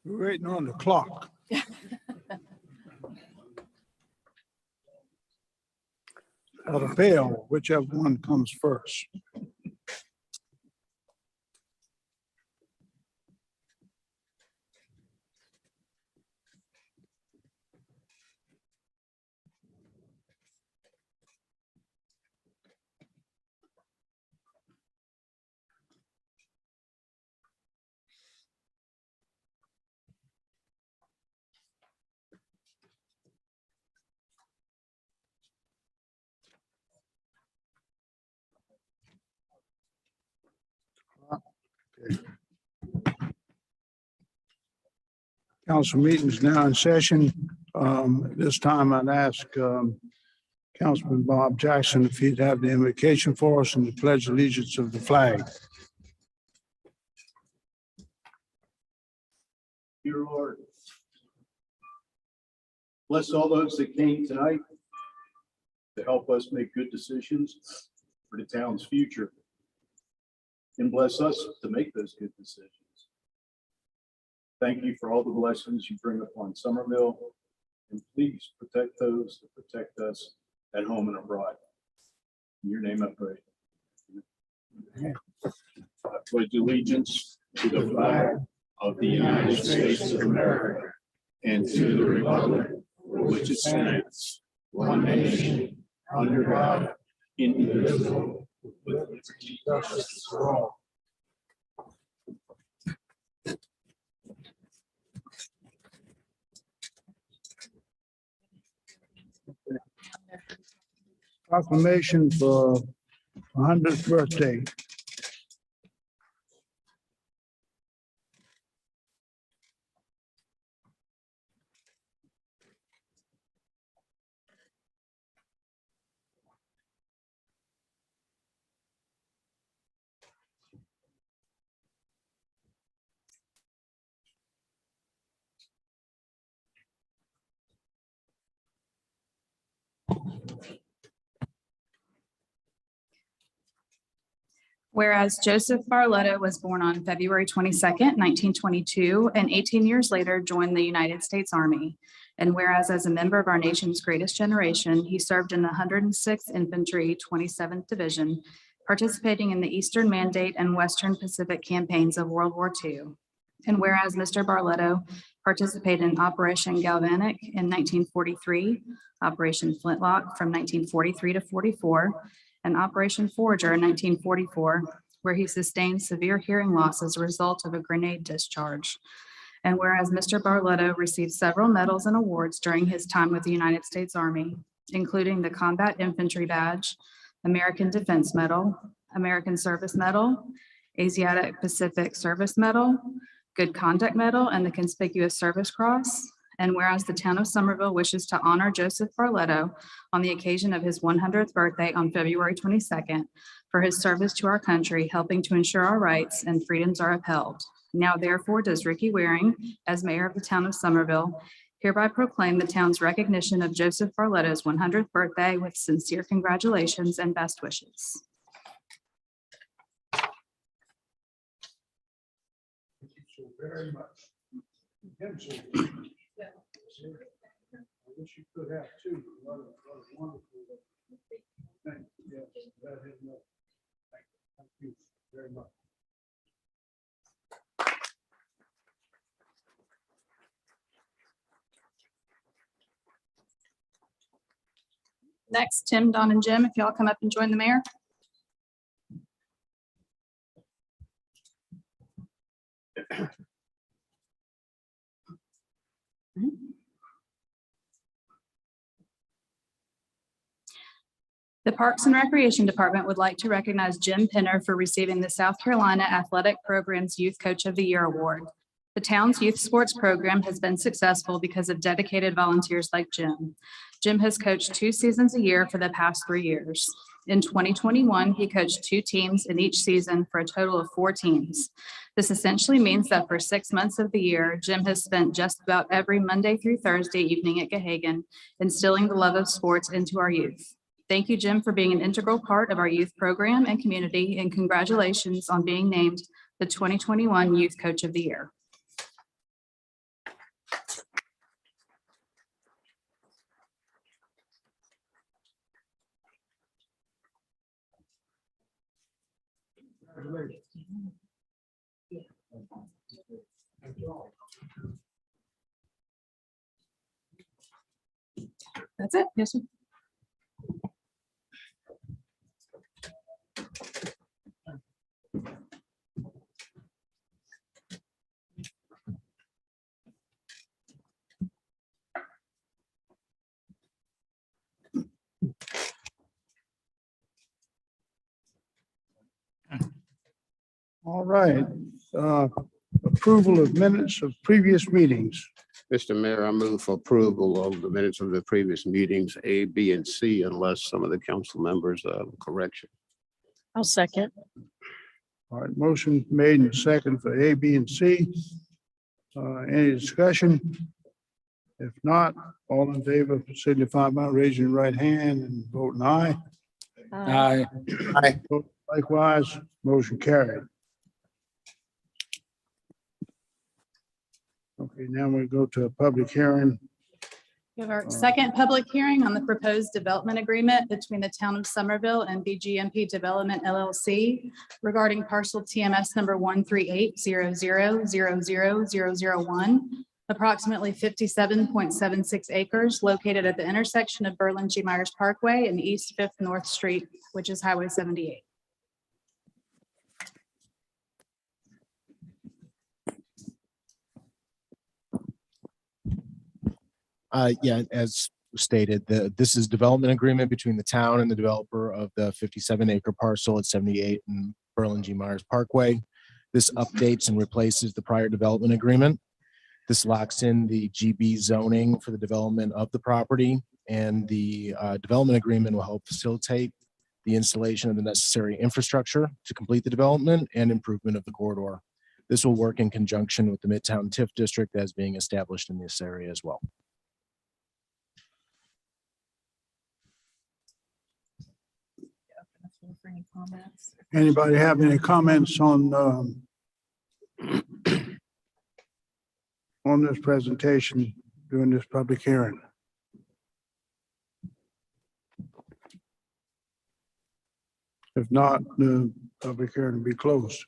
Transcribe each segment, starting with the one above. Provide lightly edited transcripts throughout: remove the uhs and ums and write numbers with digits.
We're waiting on the clock. Or the bell, whichever one comes first. Council meeting is now in session. This time I'd ask Councilman Bob Jackson if he'd have the invocation for us and the pledge allegiance of the flag. Dear Lord, bless all those that came tonight to help us make good decisions for the town's future. And bless us to make those good decisions. Thank you for all the blessings you bring upon Somerville, and please protect those that protect us at home and abroad. In your name I pray. I pledge allegiance to the flag of the United States of America and to the republic for which it stands, one nation, under God, indivisible, with liberty and justice for all. Proclamation for 100th birthday. Whereas Joseph Barletta was born on February 22nd, 1922, and 18 years later joined the United States Army. And whereas as a member of our nation's greatest generation, he served in the 106th Infantry 27th Division, participating in the Eastern Mandate and Western Pacific campaigns of World War II. And whereas Mr. Barletta participated in Operation Galvanic in 1943, Operation Flintlock from 1943 to 44, and Operation Forager in 1944, where he sustained severe hearing loss as a result of a grenade discharge. And whereas Mr. Barletta received several medals and awards during his time with the United States Army, including the Combat Infantry Badge, American Defense Medal, American Service Medal, Asiatic Pacific Service Medal, Good Conduct Medal, and the Conspicuous Service Cross. And whereas the town of Somerville wishes to honor Joseph Barletta on the occasion of his 100th birthday on February 22nd for his service to our country, helping to ensure our rights and freedoms are upheld. Now therefore does Ricky Waring, as mayor of the town of Somerville, hereby proclaim the town's recognition of Joseph Barletta's 100th birthday with sincere congratulations and best wishes. Thank you so very much. I wish you could have two. What a wonderful thing. Yes, let him know. Thank you very much. Next, Tim, Don, and Jim, if y'all come up and join the mayor. The Parks and Recreation Department would like to recognize Jim Pinner for receiving the South Carolina Athletic Program's Youth Coach of the Year Award. The town's youth sports program has been successful because of dedicated volunteers like Jim. Jim has coached 2 seasons a year for the past 3 years. In 2021, he coached 2 teams in each season for a total of 4 teams. This essentially means that for 6 months of the year, Jim has spent just about every Monday through Thursday evening at Gahagan, instilling the love of sports into our youth. Thank you, Jim, for being an integral part of our youth program and community, and congratulations on being named the 2021 Youth Coach of the Year. That's it. Yes, sir. All right. Approval of minutes of previous meetings. Mr. Mayor, I move for approval of the minutes of the previous meetings, A, B, and C, unless some of the council members correction. I'll second. All right, motion made and second for A, B, and C. Any discussion? If not, all in favor signify by raising your right hand and voting aye. Aye. Vote likewise, motion carried. Okay, now we go to a public hearing. We have our second public hearing on the proposed development agreement between the town of Somerville and BGMP Development LLC regarding parcel TMS number 13800000001, approximately 57.76 acres located at the intersection of Berlin G. Myers Parkway and East Fifth North Street, which is Highway 78. Yeah, as stated, this is development agreement between the town and the developer of the 57-acre parcel at 78 and Berlin G. Myers Parkway. This updates and replaces the prior development agreement. This locks in the GB zoning for the development of the property, and the development agreement will help facilitate the installation of the necessary infrastructure to complete the development and improvement of the corridor. This will work in conjunction with the Midtown TIF district as being established in this area as well. For any comments? Anybody have any comments on this presentation during this public hearing? If not, the public hearing will be closed.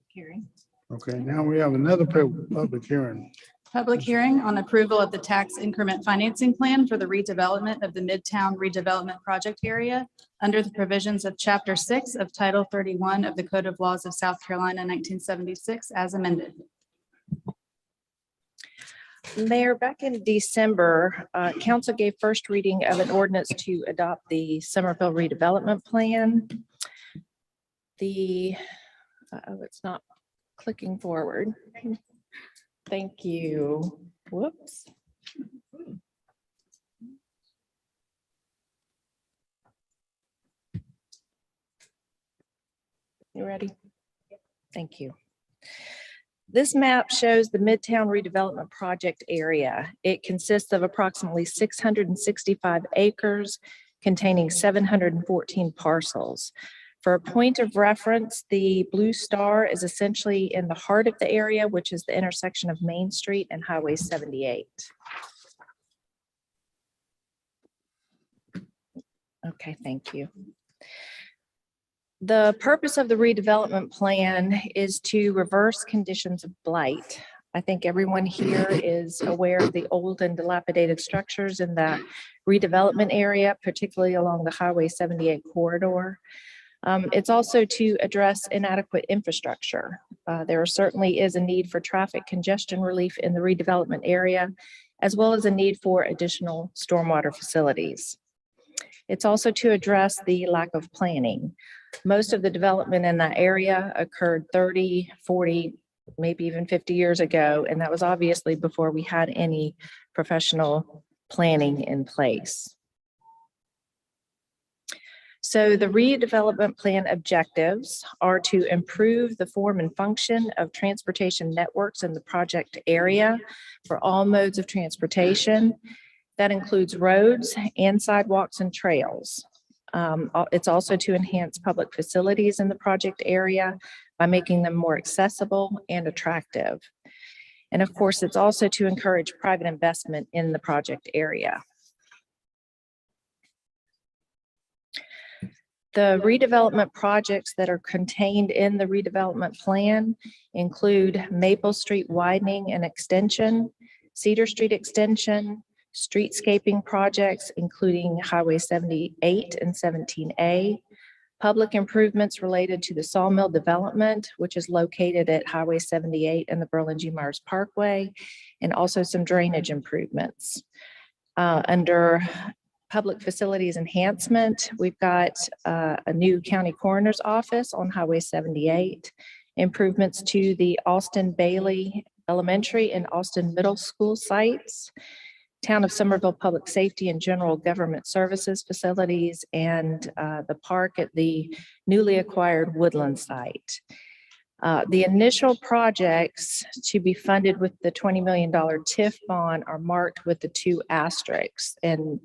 Hearing. Okay, now we have another public hearing. Public hearing on approval of the tax increment financing plan for the redevelopment of the Midtown redevelopment project area under the provisions of Chapter 6 of Title 31 of the Code of Laws of South Carolina, 1976, as amended. Mayor, back in December, council gave first reading of an ordinance to adopt the Somerville redevelopment plan. It's not clicking forward. Thank you. Whoops. You ready? Thank you. This map shows the Midtown redevelopment project area. It consists of approximately 665 acres containing 714 parcels. For a point of reference, the blue star is essentially in the heart of the area, which is the intersection of Main Street and Highway 78. Okay, thank you. The purpose of the redevelopment plan is to reverse conditions of blight. I think everyone here is aware of the old and dilapidated structures in the redevelopment area, particularly along the Highway 78 corridor. It's also to address inadequate infrastructure. There certainly is a need for traffic congestion relief in the redevelopment area, as well as a need for additional stormwater facilities. It's also to address the lack of planning. Most of the development in that area occurred 30, 40, maybe even 50 years ago, and that was obviously before we had any professional planning in place. So the redevelopment plan objectives are to improve the form and function of transportation networks in the project area for all modes of transportation. That includes roads and sidewalks and trails. It's also to enhance public facilities in the project area by making them more accessible and attractive. And of course, it's also to encourage private investment in the project area. The redevelopment projects that are contained in the redevelopment plan include Maple Street widening and extension, Cedar Street extension, streetscaping projects, including Highway 78 and 17A, public improvements related to the Sawmill development, which is located at Highway 78 and the Berlin G. Myers Parkway, and also some drainage improvements. Under public facilities enhancement, we've got a new county coroner's office on Highway 78, improvements to the Austin Bailey Elementary and Austin Middle School sites, Town of Somerville Public Safety and General Government Services facilities, and the park at the newly acquired Woodland site. The initial projects to be funded with the $20 million TIF bond are marked with the 2 asterisks, and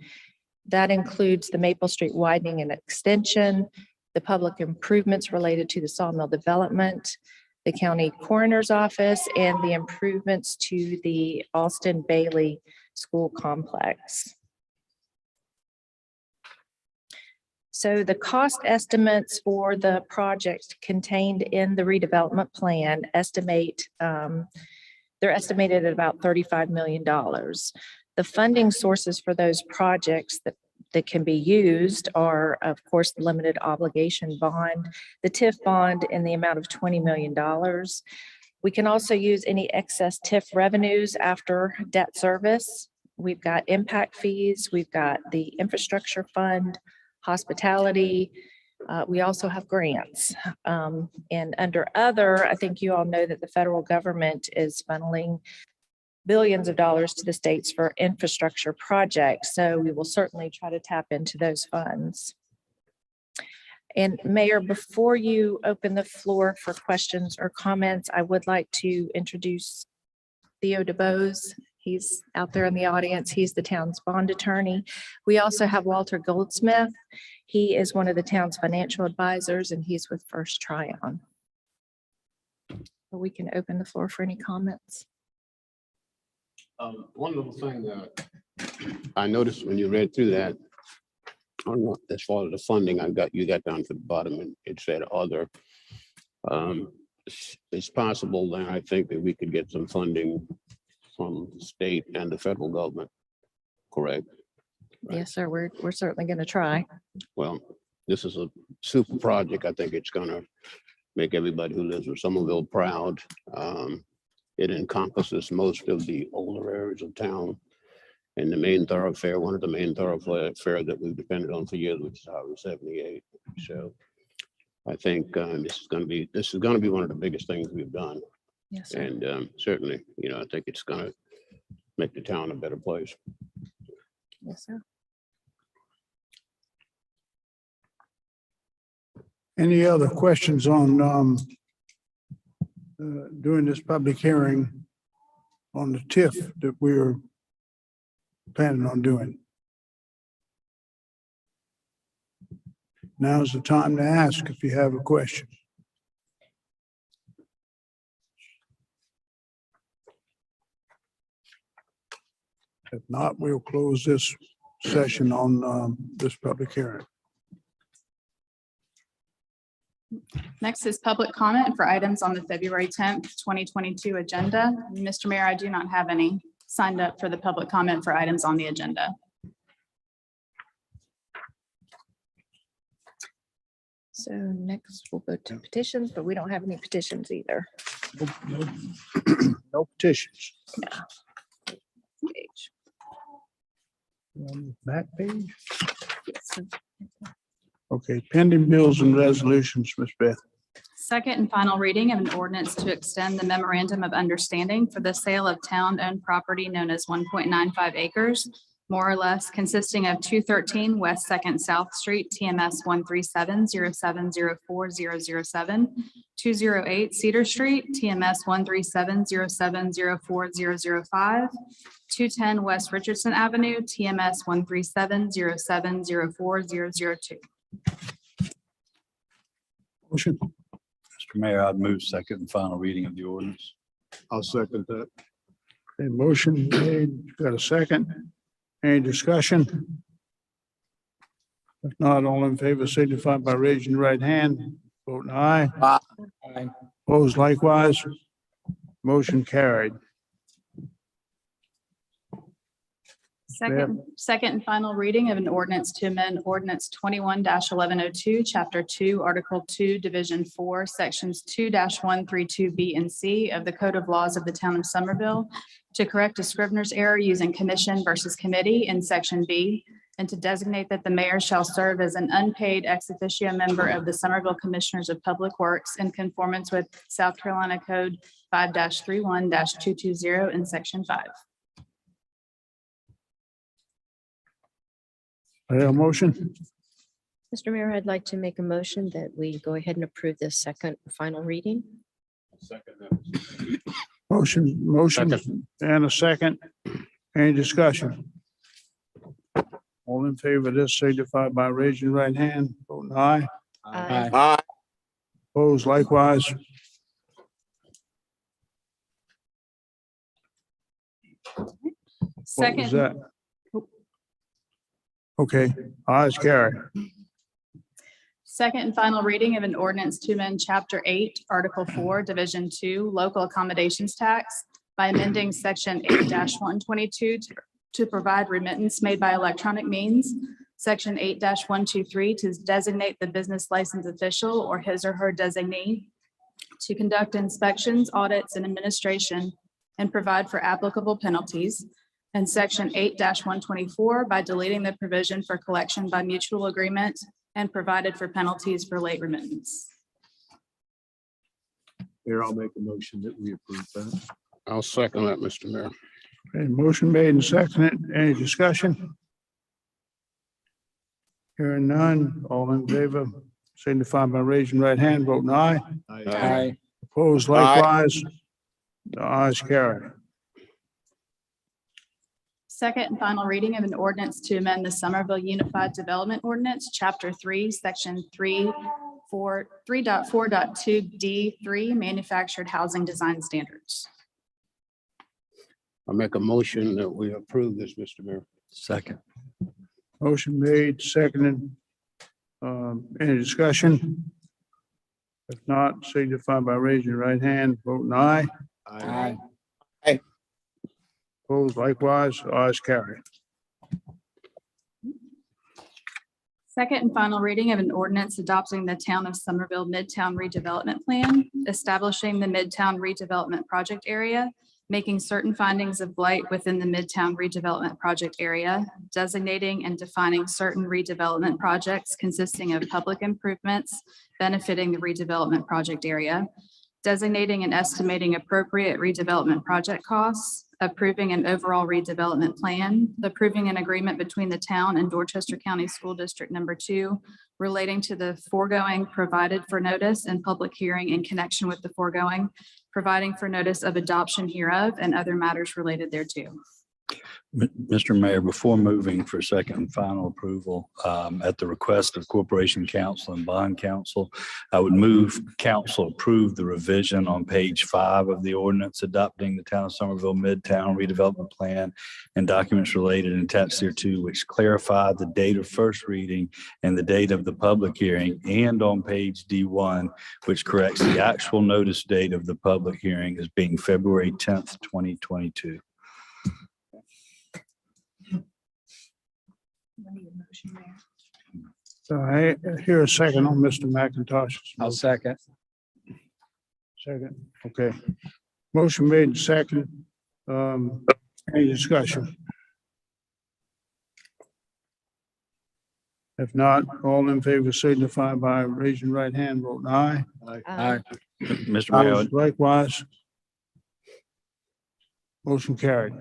that includes the Maple Street widening and extension, the public improvements related to the Sawmill development, the county coroner's office, and the improvements to the Austin Bailey School complex. So the cost estimates for the projects contained in the redevelopment plan they're estimated at about $35 million. The funding sources for those projects that can be used are, of course, the limited obligation bond, the TIF bond in the amount of $20 million. We can also use any excess TIF revenues after debt service. We've got impact fees, we've got the infrastructure fund, hospitality. We also have grants. And under other, I think you all know that the federal government is funneling billions of dollars to the states for infrastructure projects. So we will certainly try to tap into those funds. And Mayor, before you open the floor for questions or comments, I would like to introduce Theo DeBose. He's out there in the audience. He's the town's bond attorney. We also have Walter Goldsmith. He is one of the town's financial advisors, and he's with First Tryon. We can open the floor for any comments. One little thing that I noticed when you read through that, I don't know, as far as the funding, you got down to the bottom and it said other. It's possible that I think that we could get some funding from the state and the federal government, correct? Yes, sir. We're certainly going to try. Well, this is a super project. I think it's gonna make everybody who lives in Somerville proud. It encompasses most of the older areas of town and the main thoroughfare, one of the main thoroughfares that we've depended on for years, which is Highway 78. So I think this is gonna be one of the biggest things we've done. Yes, sir. And certainly, I think it's gonna make the town a better place. Yes, sir. Any other questions on doing this public hearing on the TIF that we're planning on doing? Now's the time to ask if you have a question. If not, we'll close this session on this public hearing. Next is public comment for items on the February 10th, 2022 agenda. Mr. Mayor, I do not have any signed up for the public comment for items on the agenda. So next we'll go to petitions, but we don't have any petitions either. No petitions. Page. Back page. Yes, sir. Okay, pending bills and resolutions, Ms. Beth. Second and final reading of an ordinance to extend the memorandum of understanding for the sale of town-owned property known as 1.95 acres, more or less consisting of 213 West Second South Street, TMS 13707040007, 208 Cedar Street, TMS 13707040005, 210 West Richardson Avenue, TMS 13707040002. Motion. Mr. Mayor, I'd move second and final reading of the ordinance. I'll second that. A motion made, got a second. Any discussion? If not, all in favor signify by raising your right hand. Voting aye. Aye. Opposed likewise. Motion carried. Second and final reading of an ordinance to amend ordinance 21-1102, chapter 2, article 2, division 4, sections 2-132B and C of the Code of Laws of the Town of Somerville to correct a scrivener's error using commission versus committee in section B, and to designate that the mayor shall serve as an unpaid ex officio member of the Somerville Commissioners of Public Works in conformance with South Carolina Code 5-31-220 in section 5. I have a motion. Mr. Mayor, I'd like to make a motion that we go ahead and approve this second and final reading. Motion and a second. Any discussion? All in favor of this signify by raising your right hand. Voting aye. Aye. Opposed likewise. What was Second, that? Okay, ayes carried. second and final reading of an ordinance to amend chapter 8, article 4, division 2, local accommodations tax by amending section 8-122 to provide remittance made by electronic means, section 8-123 to designate the business license official or his or her designee to conduct inspections, audits, and administration and provide for applicable penalties, and section 8-124 by deleting the provision for collection by mutual agreement and provided for penalties for late remittance. Here, I'll make a motion that we approve that. I'll second that, Mr. Mayor. Okay, motion made and seconded. Any discussion? Hearing none, all in favor signify by raising right hand. Voting aye. Aye. Opposed likewise. The ayes carry. Second and final reading of an ordinance to amend the Somerville Unified Development Ordinance, Chapter 3, Section 3.4.2D3, Manufactured Housing Design Standards. I'll make a motion that we approve this, Mr. Mayor. Second. Motion made, seconded. Any discussion? If not, signify by raising your right hand. Voting aye. Aye. Opposed likewise. Ayes carry. Second and final reading of an ordinance adopting the Town of Somerville Midtown Redevelopment Plan, establishing the Midtown Redevelopment Project Area, making certain findings of blight within the Midtown Redevelopment Project Area, designating and defining certain redevelopment projects consisting of public improvements benefiting the redevelopment project area, designating and estimating appropriate redevelopment project costs, approving an overall redevelopment plan, approving an agreement between the town and Dorchester County School District Number 2 relating to the foregoing, provided for notice and public hearing in connection with the foregoing, providing for notice of adoption hereof and other matters related thereto. Mr. Mayor, before moving for second and final approval, at the request of Corporation Counsel and Bond Counsel, I would move council approve the revision on page 5 of the ordinance adopting the Town of Somerville Midtown Redevelopment Plan and documents related and attached thereto, which clarify the date of first reading and the date of the public hearing, and on page D1, which corrects the actual notice date of the public hearing as being February 10th, 2022. So I hear a second on Mr. McIntosh's. I'll second. Second, okay. Motion made and second. Any discussion? If not, all in favor signify by raising right hand, voting aye. Aye. Mr. Mayor, Opposed likewise. Motion carried.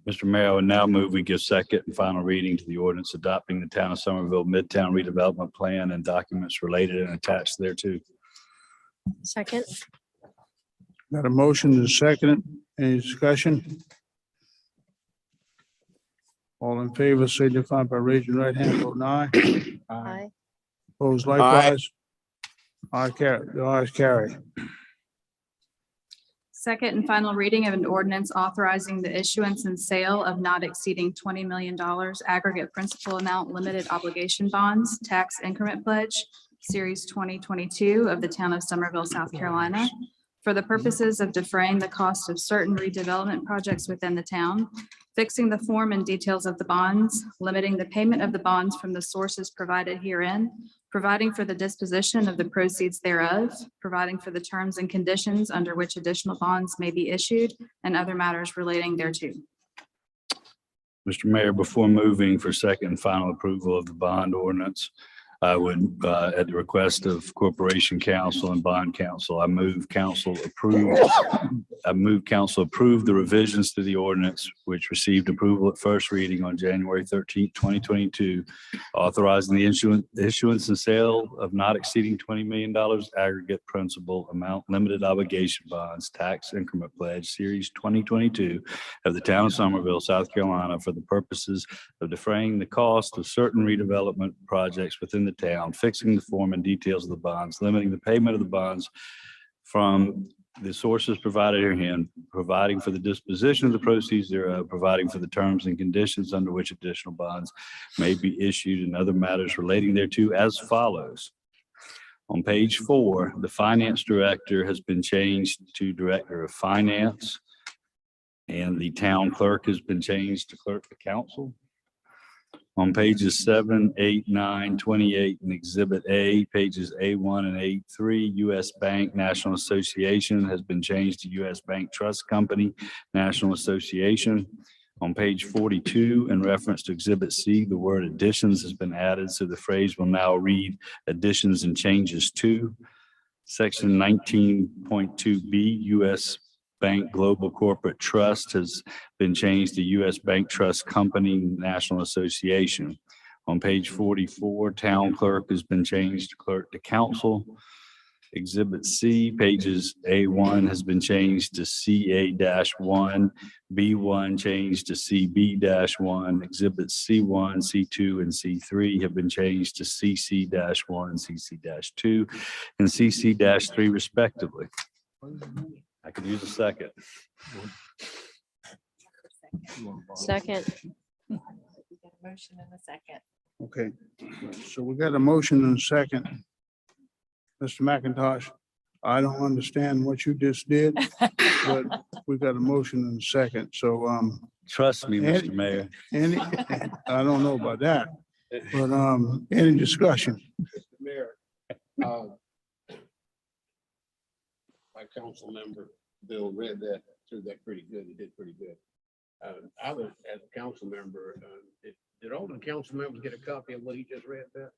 Mr. Mayor, I would now move we give second and final reading to the ordinance adopting the Town of Somerville Midtown Redevelopment Plan and documents related and attached thereto. Second. Got a motion and a second. Any discussion? All in favor signify by raising right hand, voting aye. Aye. Opposed likewise. Aye carry, the ayes carry. Second and final reading of an ordinance authorizing the issuance and sale of not exceeding $20 million aggregate principal amount limited obligation bonds, tax increment pledge, Series 2022 of the town of Somerville, South Carolina, for the purposes of defraying the cost of certain redevelopment projects within the town, fixing the form and details of the bonds, limiting the payment of the bonds from the sources provided herein, providing for the disposition of the proceeds thereof, providing for the terms and conditions under which additional bonds may be issued, and other matters relating thereto. Mr. Mayor, before moving for second and final approval of the bond ordinance, I would, at the request of Corporation Counsel and Bond Counsel, I move council approve the revisions to the ordinance, which received approval at first reading on January 13th, 2022, authorizing the issuance and sale of not exceeding $20 million aggregate principal amount limited obligation bonds, tax increment pledge, Series 2022 of the town of Somerville, South Carolina, for the purposes of defraying the cost of certain redevelopment projects within the town, fixing the form and details of the bonds, limiting the payment of the bonds from the sources provided herein, providing for the disposition of the proceeds thereof, providing for the terms and conditions under which additional bonds may be issued, and other matters relating thereto as follows. On page 4, the finance director has been changed to director of finance, and the town clerk has been changed to clerk of council. On pages 7, 8, 9, 28, and Exhibit A, pages A1 and A3, U.S. Bank National Association has been changed to U.S. Bank Trust Company National Association. On page 42, in reference to Exhibit C, the word additions has been added, so the phrase will now read additions and changes to. Section 19.2B, U.S. Bank Global Corporate Trust has been changed to U.S. Bank Trust Company National Association. On page 44, town clerk has been changed to clerk to council. Exhibit C, pages A1 has been changed to CA-1, B1 changed to CB-1, Exhibit C1, C2, and C3 have been changed to CC-1, CC-2, and CC-3 respectively. I could use a second. Second. Motion in a second. Okay, so we got a motion and a second. Mr. McIntosh, I don't understand what you just did, but we got a motion and a second. So, Trust me, Mr. Mayor. any, I don't know about that, but, any discussion? Mayor, my council member, Bill, read that through that pretty good. He did pretty good. I was, as a council member, did all the council members get a copy of what he just read there?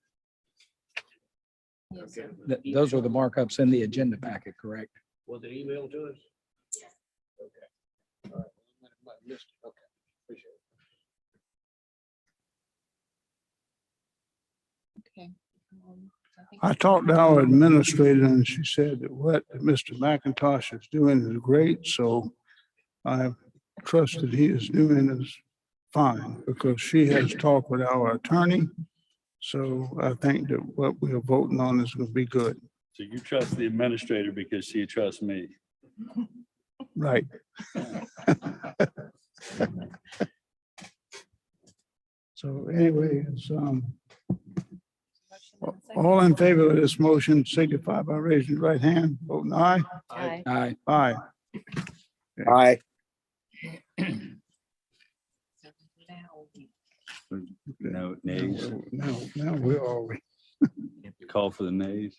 Okay. Those are the markups in the agenda packet, correct? Was it emailed to us? Okay. All right. I missed it. Okay. Appreciate it. Okay. I talked to our administrator and she said that what Mr. McIntosh is doing is great, so I trust that he is doing is fine because she has talked with our attorney. So I think that what we are voting on is going to be good. So you trust the administrator because she trusts me. Right. So anyway, it's, all in favor of this motion signify by raising your right hand, voting aye. Aye. Aye. Aye. Aye. No nays. Now we're all. Call for the nays.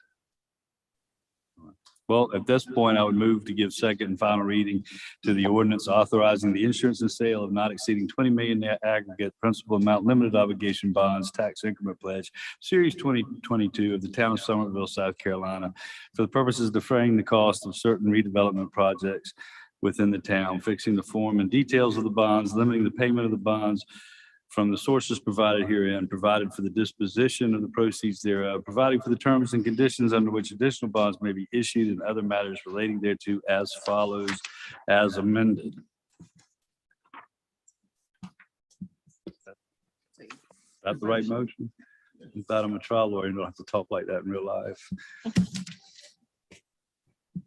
Well, at this point, I would move to give second and final reading to the ordinance authorizing the issuance and sale of not exceeding 20 million net aggregate principal amount limited obligation bonds, tax increment pledge, Series 2022 of the town of Somerville, South Carolina, for the purposes of defraying the cost of certain redevelopment projects within the town, fixing the form and details of the bonds, limiting the payment of the bonds from the sources provided herein, provided for the disposition of the proceeds thereof, providing for the terms and conditions under which additional bonds may be issued, and other matters relating thereto as follows, as amended. That's the right motion? In fact, I'm a trial lawyer, you don't have to talk like that in real life.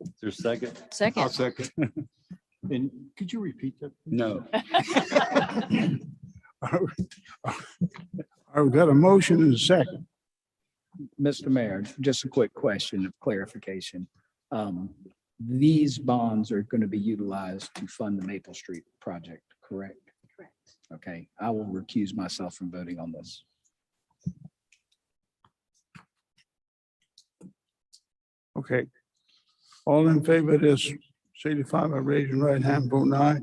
Is there a second? Second. second. And could you repeat that? No. I've got a motion and a second. Mr. Mayor, just a quick question of clarification. These bonds are going to be utilized to fund the Maple Street project, correct? Correct. Okay, I will recuse myself from voting on this. Okay. All in favor of this, signify by raising your right hand, voting aye.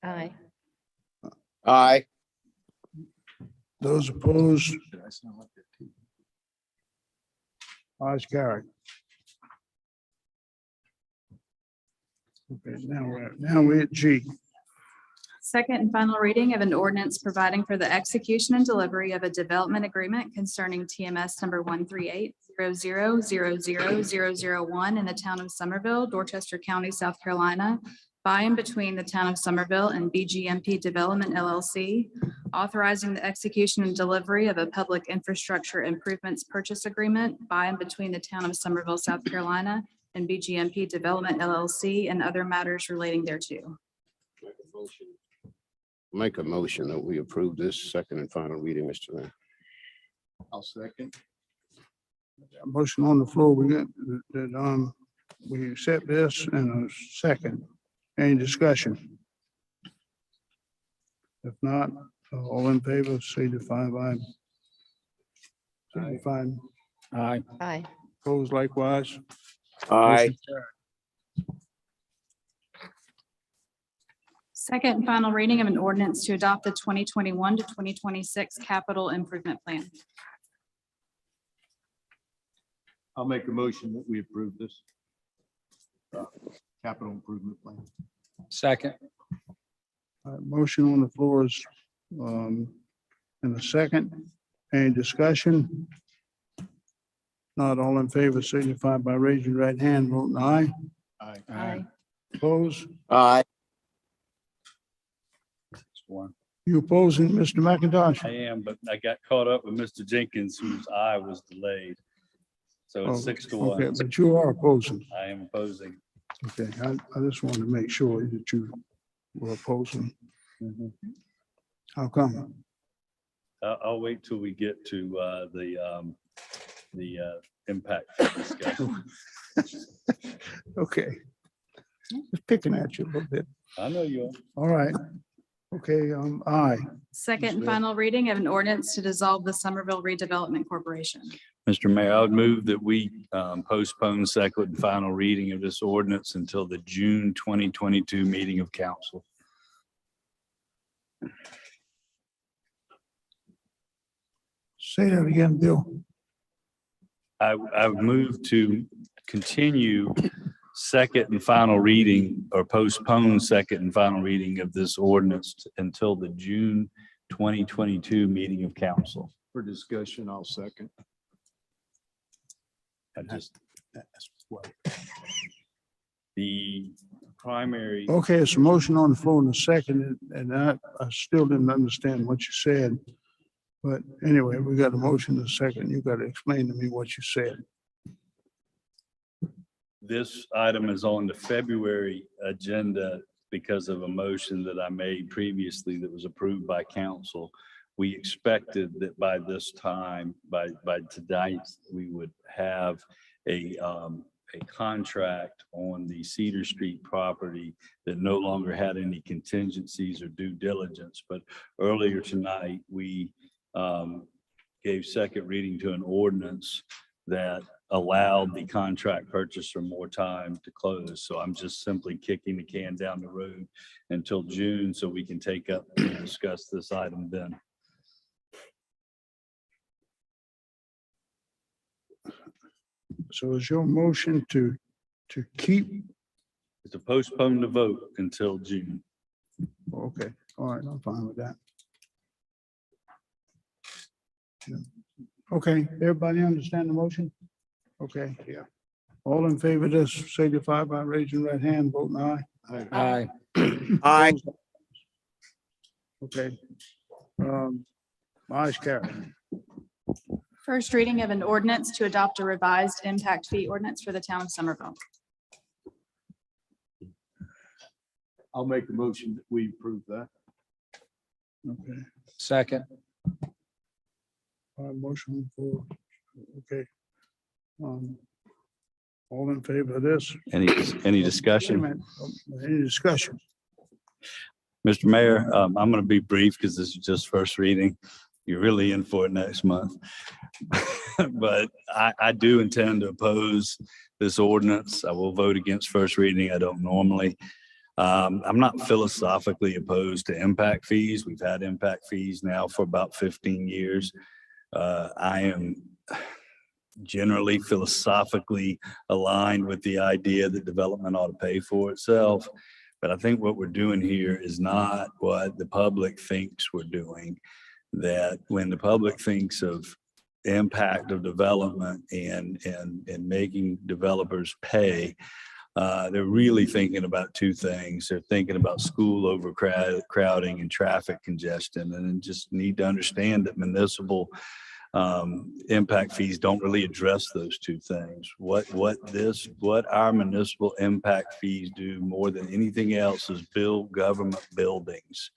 Aye. Aye. Those opposed, ayes carried. Okay, now we're at G. Second and final reading of an ordinance providing for the execution and delivery of a development agreement concerning TMS number 13800000001 in the town of Somerville, Dorchester County, South Carolina, by and between the town of Somerville and BGMP Development LLC, authorizing the execution and delivery of a public infrastructure improvements purchase agreement by and between the town of Somerville, South Carolina, and BGMP Development LLC and other matters relating thereto. Make a motion that we approve this second and final reading, Mr. Mayor. I'll second. A motion on the floor, we got that, we accept this in a second. Any discussion? If not, all in favor, signify by. Aye. Aye. Opposed likewise. Aye. Motion carried. Second and final reading of an ordinance to adopt the 2021 to 2026 capital improvement plan. I'll make a motion that we approve this capital improvement plan. Second. Motion on the floor is, in a second. Any discussion? Not all in favor, signify by raising your right hand, voting aye. Aye. Opposed? Aye. One. You opposing, Mr. McIntosh? I am, but I got caught up with Mr. Jenkins, whose eye was delayed. So Oh, it's 6-1. Okay, but you are opposing. I am opposing. Okay, I just wanted to make sure that you were opposing. How come? I'll wait till we get to the impact discussion. Okay. Just picking at you a little bit. I know you are. All right. Okay, aye. Second and final reading of an ordinance to dissolve the Somerville Redevelopment Corporation. Mr. Mayor, I would move that we postpone second and final reading of this ordinance until the June 2022 meeting of council. Say that again, Bill. I would move to continue second and final reading or postpone second and final reading of this ordinance until the June 2022 meeting of council. For discussion, I'll second. The primary, Okay, it's a motion on the floor in a second, and I still didn't understand what you said. But anyway, we got a motion in a second. You got to explain to me what you said. this item is on the February agenda because of a motion that I made previously that was approved by council. We expected that by this time, by tonight, we would have a contract on the Cedar Street property that no longer had any contingencies or due diligence. But earlier tonight, we gave second reading to an ordinance that allowed the contract purchaser more time to close. So I'm just simply kicking the can down the road until June so we can take up and discuss this item then. So is your motion to keep, To postpone the vote until June. okay, all right, I'm fine with that. Okay, everybody understand the motion? Okay, yeah. All in favor of this, signify by raising your right hand, voting aye. Aye. Aye. Okay. Ayes carried. First reading of an ordinance to adopt a revised impact fee ordinance for the town of Somerville. I'll make the motion that we approve that. Okay, Second. motion for, okay. All in favor of this? Any Wait a discussion? minute. Any discussion? Mr. Mayor, I'm going to be brief because this is just first reading. You're really in for it next month. But I do intend to oppose this ordinance. I will vote against first reading. I don't normally. I'm not philosophically opposed to impact fees. We've had impact fees now for about 15 years. I am generally philosophically aligned with the idea that development ought to pay for itself. But I think what we're doing here is not what the public thinks we're doing. That when the public thinks of impact of development and making developers pay, they're really thinking about two things. They're thinking about school overcrowding and traffic congestion, and just need to understand that municipal impact fees don't really address those two things. What our municipal impact fees do more than anything else is build government buildings.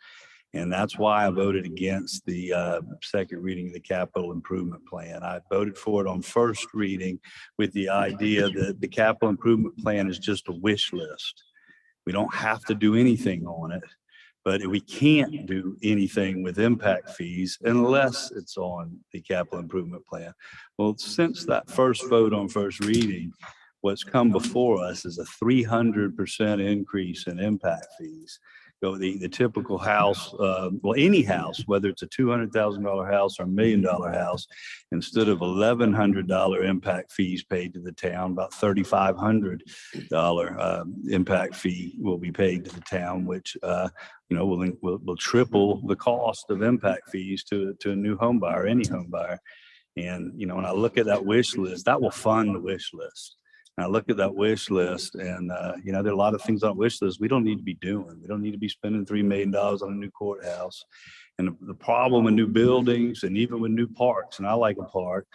And that's why I voted against the second reading of the capital improvement plan. I voted for it on first reading with the idea that the capital improvement plan is just a wish list. We don't have to do anything on it, but we can't do anything with impact fees unless it's on the capital improvement plan. Well, since that first vote on first reading, what's come before us is a 300% increase in impact fees. So the typical house, well, any house, whether it's a $200,000 house or $1 million house, instead of $1,100 impact fees paid to the town, about $3,500 impact fee will be paid to the town, which will triple the cost of impact fees to a new home buyer, any home buyer. And when I look at that wish list, that will fund the wish list. And I look at that wish list and, there are a lot of things on wish list we don't need to be doing. We don't need to be spending $3 million on a new courthouse. And the problem with new buildings and even with new parks, and I like a park,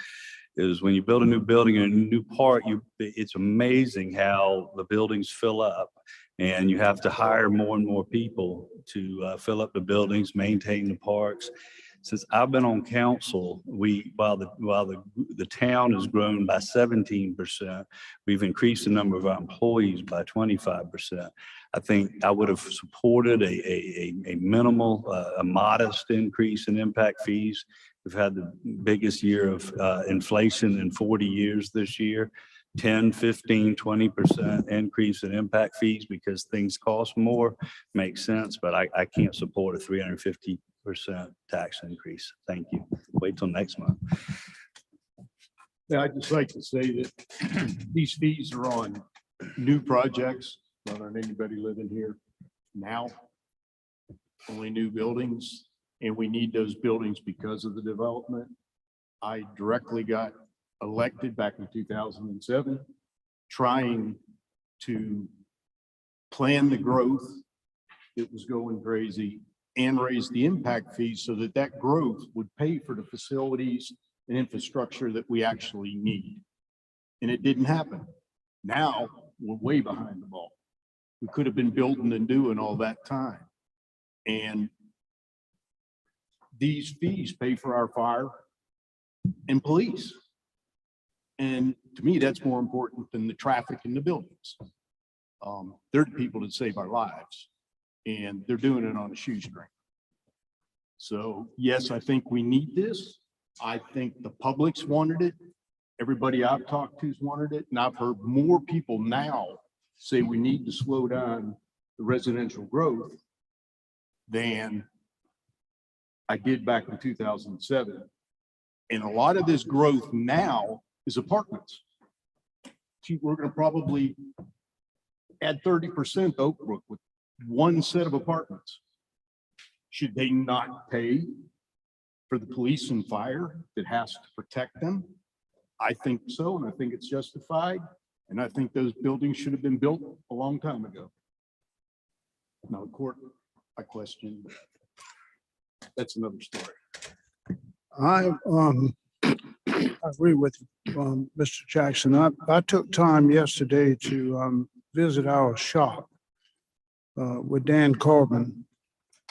is when you build a new building and a new park, it's amazing how the buildings fill up. And you have to hire more and more people to fill up the buildings, maintain the parks. Since I've been on council, while the town has grown by 17%, we've increased the number of our employees by 25%. I think I would have supported a minimal, a modest increase in impact fees. We've had the biggest year of inflation in 40 years this year. 10, 15, 20% increase in impact fees because things cost more makes sense, but I can't support a 350% tax increase. Thank you. Wait till next month. Yeah, I'd just like to say that these fees are on new projects, not on anybody living here now. Only new buildings, and we need those buildings because of the development. I directly got elected back in 2007, trying to plan the growth. It was going crazy, and raise the impact fees so that that growth would pay for the facilities and infrastructure that we actually need. And it didn't happen. Now we're way behind the ball. We could have been building and doing all that time. And these fees pay for our fire and police. And to me, that's more important than the traffic in the buildings. They're the people that save our lives, and they're doing it on a shoestring. So yes, I think we need this. I think the public's wanted it. Everybody I've talked to's wanted it. And I've heard more people now say we need to slow down the residential growth than I did back in 2007. And a lot of this growth now is apartments. We're going to probably add 30% to Oak Brook with one set of apartments. Should they not pay for the police and fire that has to protect them? I think so, and I think it's justified. And I think those buildings should have been built a long time ago. Now, the court, I question, but that's another story. I agree with Mr. Jackson. I took time yesterday to visit our shop with Dan Corbin.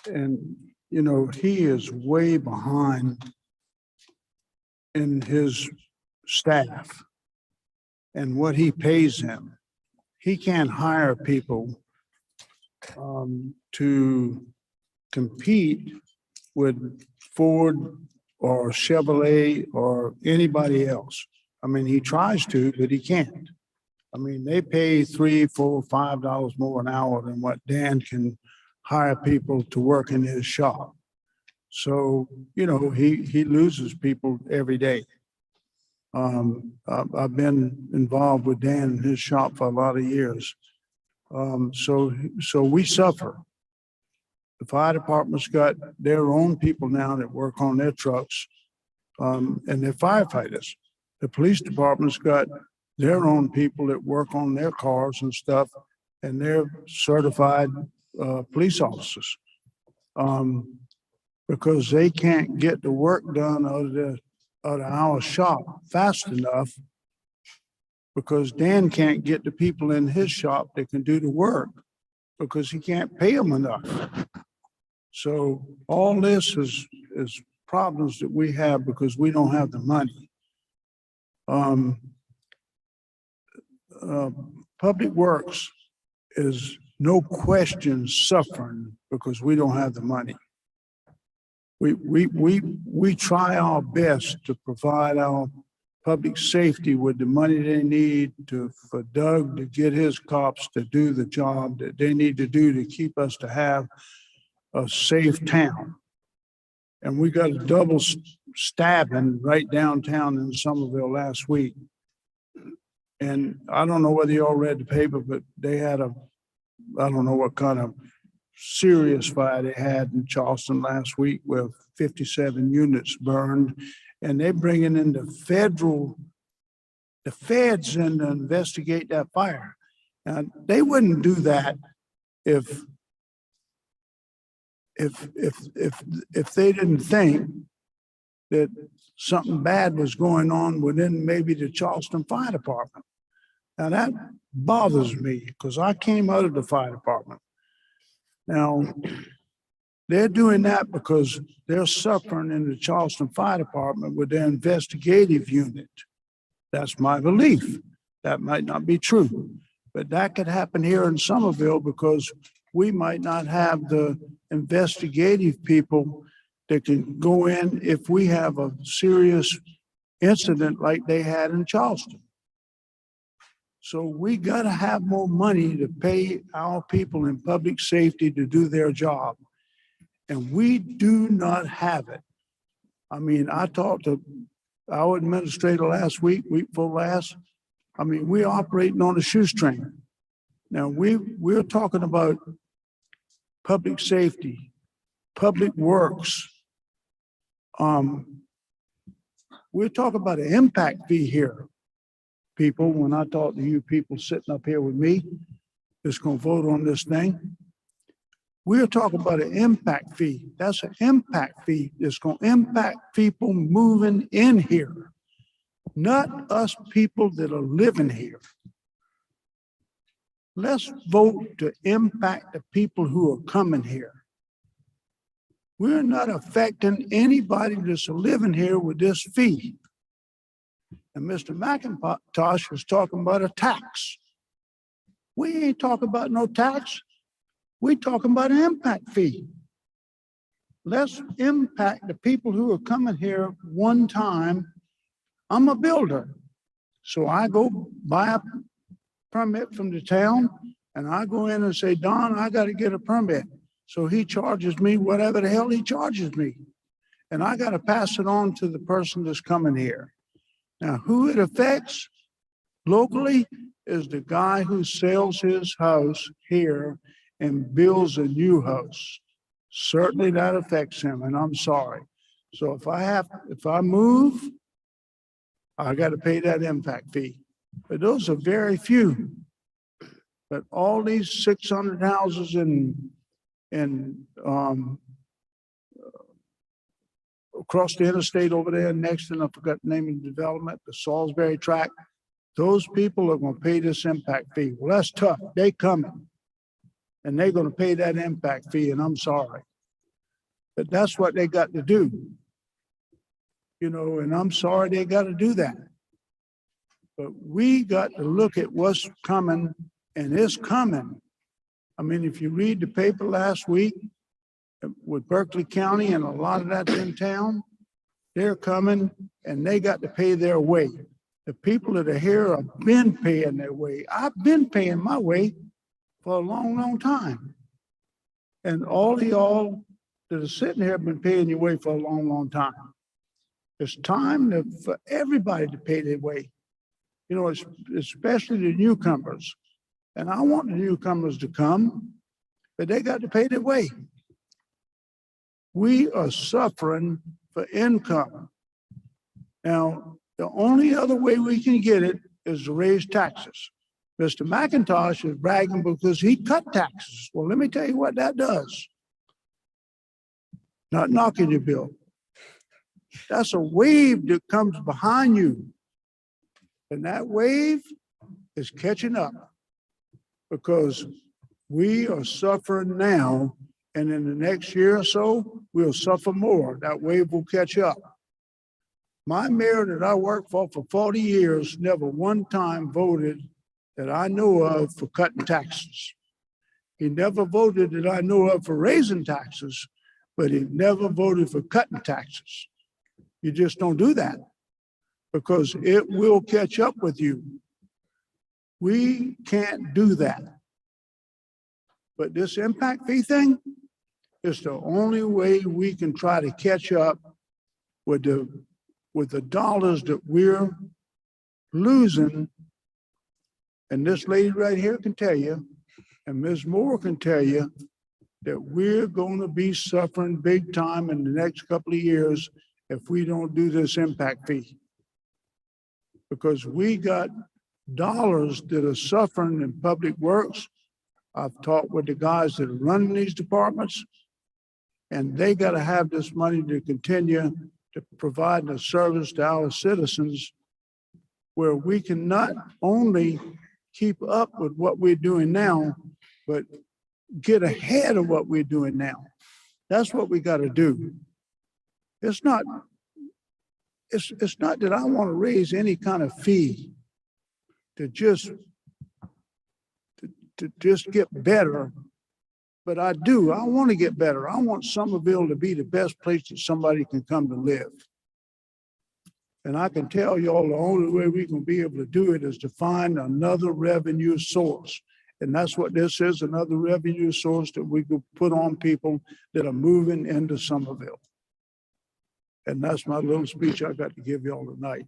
And, you know, he is way behind in his staff and what he pays them. He can't hire people to compete with Ford or Chevrolet or anybody else. I mean, he tries to, but he can't. I mean, they pay $3, $4, $5 more an hour than what Dan can hire people to work in his shop. So, you know, he loses people every day. I've been involved with Dan in his shop for a lot of years. So we suffer. The fire department's got their own people now that work on their trucks, and they're firefighters. The police department's got their own people that work on their cars and stuff, and they're certified police officers. Because they can't get the work done out of our shop fast enough, because Dan can't get the people in his shop that can do the work because he can't pay them enough. So all this is problems that we have because we don't have the money. Public Works is no question suffering because we don't have the money. We try our best to provide our public safety with the money they need for Doug to get his cops to do the job that they need to do to keep us to have a safe town. And we got a double stabbing right downtown in Somerville last week. And I don't know whether you all read the paper, but they had I don't know what kind of serious fire they had in Charleston last week with 57 units burned. And they're bringing in the feds in to investigate that fire. And they wouldn't do that if they didn't think that something bad was going on within maybe the Charleston Fire Department. Now that bothers me because I came out of the fire department. Now, they're doing that because they're suffering in the Charleston Fire Department with their investigative unit. That's my belief. That might not be true, but that could happen here in Somerville because we might not have the investigative people that can go in if we have a serious incident like they had in Charleston. So we got to have more money to pay our people in public safety to do their job. And we do not have it. I mean, I talked to our administrator last week before last. I mean, we're operating on a shoestring. Now we're talking about public safety, public works. We're talking about an impact fee here. People, when I talk to you people sitting up here with me, that's going to vote on this thing, we're talking about an impact fee. That's an impact fee that's going to impact people moving in here, not us people that are living here. Let's vote to impact the people who are coming here. We're not affecting anybody that's living here with this fee. And Mr. McIntosh was talking about a tax. We ain't talking about no tax. We talking about an impact fee. Let's impact the people who are coming here one time. I'm a builder. So I go buy a permit from the town and I go in and say, Don, I got to get a permit. So he charges me whatever the hell he charges me. And I got to pass it on to the person that's coming here. Now, who it affects locally is the guy who sells his house here and builds a new house. Certainly that affects him, and I'm sorry. So if I move, I got to pay that impact fee. But those are very few. But all these 600 houses across the interstate over there next, and I forgot the name of the development, the Salisbury tract, those people are going to pay this impact fee. Well, that's tough. They coming. and they're gonna pay that impact fee, and I'm sorry. But that's what they got to do. You know, and I'm sorry they gotta do that. But we got to look at what's coming, and it's coming. I mean, if you read the paper last week with Berkeley County and a lot of that's in town, they're coming and they got to pay their way. The people that are here have been paying their way. I've been paying my way for a long, long time. And all of y'all that are sitting here have been paying your way for a long, long time. It's time for everybody to pay their way. You know, especially the newcomers. And I want the newcomers to come, but they got to pay their way. We are suffering for income. Now, the only other way we can get it is to raise taxes. Mr. McIntosh is bragging because he cut taxes. Well, let me tell you what that does. Not knocking your bill. That's a wave that comes behind you. And that wave is catching up because we are suffering now, and in the next year or so, we'll suffer more. That wave will catch up. My mayor that I worked for 40 years never one time voted that I know of for cutting taxes. He never voted that I know of for raising taxes, but he never voted for cutting taxes. You just don't do that because it will catch up with you. We can't do that. But this impact fee thing is the only way we can try to catch up with the dollars that we're losing. And this lady right here can tell you, and Ms. Moore can tell you, that we're going to be suffering big time in the next couple of years if we don't do this impact fee. Because we got dollars that are suffering in public works. I've talked with the guys that are running these departments, and they got to have this money to continue to provide a service to our citizens where we can not only keep up with what we're doing now, but get ahead of what we're doing now. That's what we got to do. It's not that I want to raise any kind of fee to just get better, but I do. I want to get better. I want Somerville to be the best place that somebody can come to live. And I can tell y'all the only way we can be able to do it is to find another revenue source. And that's what this is, another revenue source that we could put on people that are moving into Somerville. And that's my little speech I got to give y'all tonight.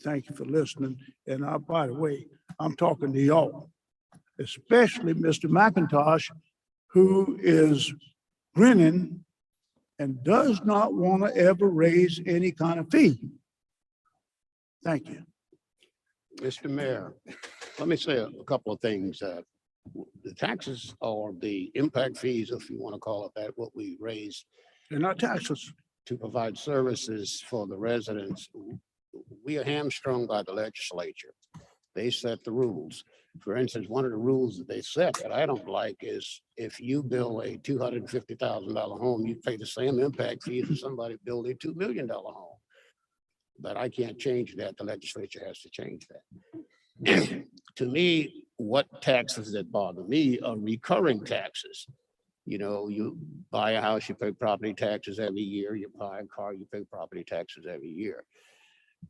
Thank you for listening. And by the way, I'm talking to y'all, especially Mr. McIntosh, who is grinning and does not want to ever raise any kind of fee. Thank you. Mr. Mayor, let me say a couple of things. The taxes or the impact fees, if you want to call it that, what we raise They're not taxes. to provide services for the residents, we are hamstrung by the legislature. They set the rules. For instance, one of the rules that they set that I don't like is if you build a $250,000 home, you pay the same impact fee as somebody build a $2 million home. But I can't change that. The legislature has to change that. To me, what taxes that bother me are recurring taxes. You know, you buy a house, you pay property taxes every year. You buy a car, you pay property taxes every year.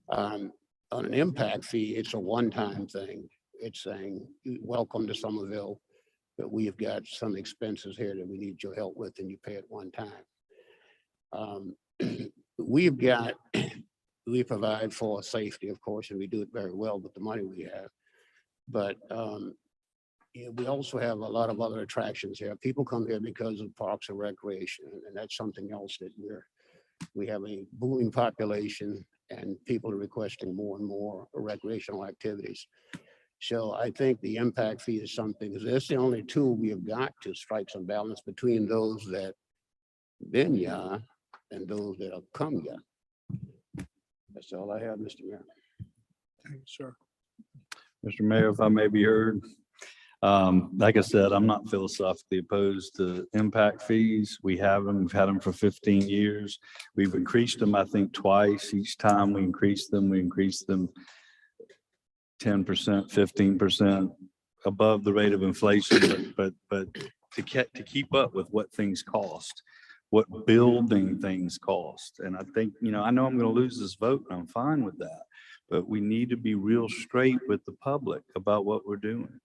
On an impact fee, it's a one-time thing. It's saying, welcome to Somerville, but we've got some expenses here that we need your help with, and you pay it one time. We provide for safety, of course, and we do it very well with the money we have. But we also have a lot of other attractions here. People come here because of parks and recreation, and that's something else that we have a booming population, and people are requesting more and more recreational activities. So I think the impact fee is something, because that's the only tool we have got to strike some balance between those that been here and those that have come here. That's all I have, Mr. Mayor. Thank you, sir. Mr. Mayor, if I may be heard, Like I said, I'm not philosophically opposed to impact fees. We have them, we've had them for 15 years. We've increased them, I think, twice. Each time we increase them 10%, 15% above the rate of inflation, but to keep up with what things cost, what building things cost. And I think, I know I'm going to lose this vote, and I'm fine with that, but we need to be real straight with the public about what we're doing.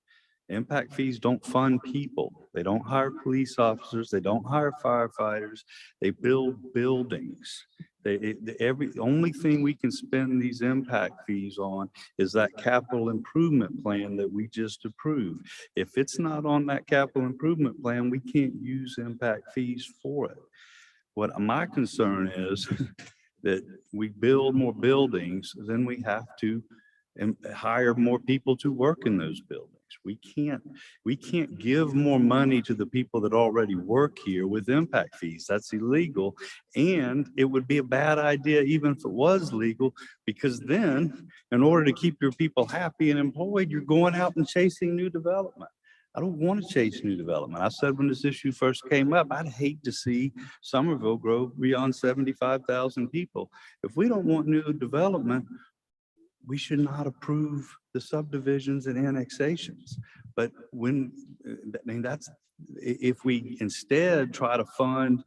Impact fees don't fund people. They don't hire police officers. They don't hire firefighters. They build buildings. The only thing we can spend these impact fees on is that capital improvement plan that we just approved. If it's not on that capital improvement plan, we can't use impact fees for it. What my concern is that we build more buildings, then we have to hire more people to work in those buildings. We can't give more money to the people that already work here with impact fees. That's illegal. And it would be a bad idea even if it was legal, because then in order to keep your people happy and employed, you're going out and chasing new development. I don't want to chase new development. I said when this issue first came up, I'd hate to see Somerville grow beyond 75,000 people. If we don't want new development, we should not approve the subdivisions and annexations. But if we instead try to fund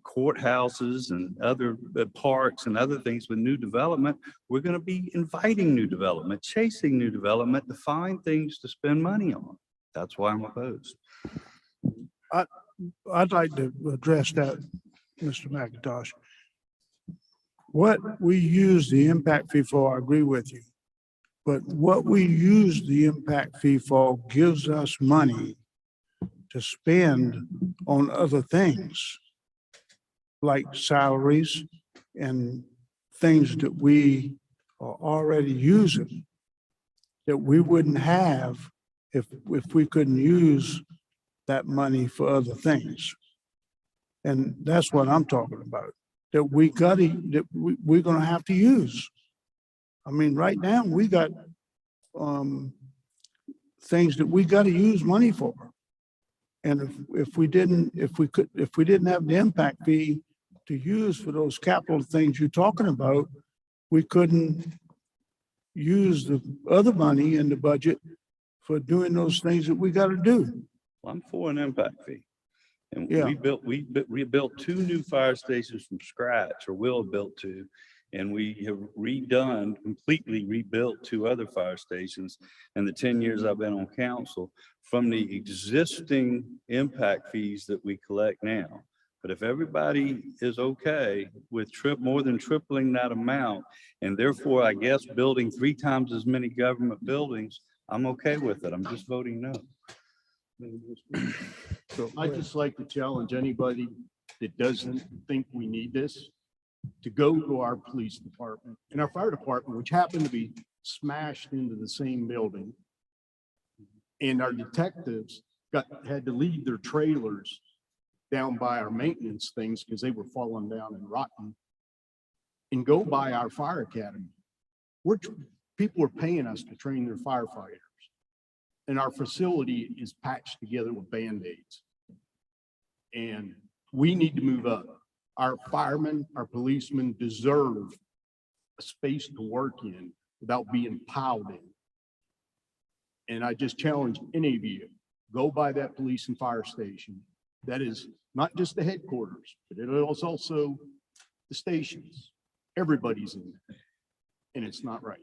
courthouses and other parks and other things with new development, we're going to be inviting new development, chasing new development to find things to spend money on. That's why I'm opposed. I'd like to address that, Mr. McIntosh. What we use the impact fee for, I agree with you. But what we use the impact fee for gives us money to spend on other things, like salaries and things that we are already using that we wouldn't have if we couldn't use that money for other things. And that's what I'm talking about. That we're going to have to use. I mean, right now we got things that we got to use money for. And if we didn't have the impact fee to use for those capital things you're talking about, we couldn't use the other money in the budget for doing those things that we got to do. Well, I'm for an impact fee. And Yeah. we rebuilt 2 new fire stations from scratch, or will have built 2. And we have completely rebuilt 2 other fire stations in the 10 years I've been on council from the existing impact fees that we collect now. But if everybody is okay with more than tripling that amount, and therefore, I guess, building 3 times as many government buildings, I'm okay with it. I'm just voting no. So I'd just like to challenge anybody that doesn't think we need this to go to our police department and our fire department, which happen to be smashed into the same building. And our detectives had to leave their trailers down by our maintenance things because they were falling down and rotten, and go by our fire academy. People are paying us to train their firefighters. And our facility is patched together with Band-Aids. And we need to move up. Our firemen, our policemen deserve a space to work in without being piled in. And I just challenge any of you, go by that police and fire station. That is not just the headquarters, but it is also the stations. Everybody's in there, and it's not right.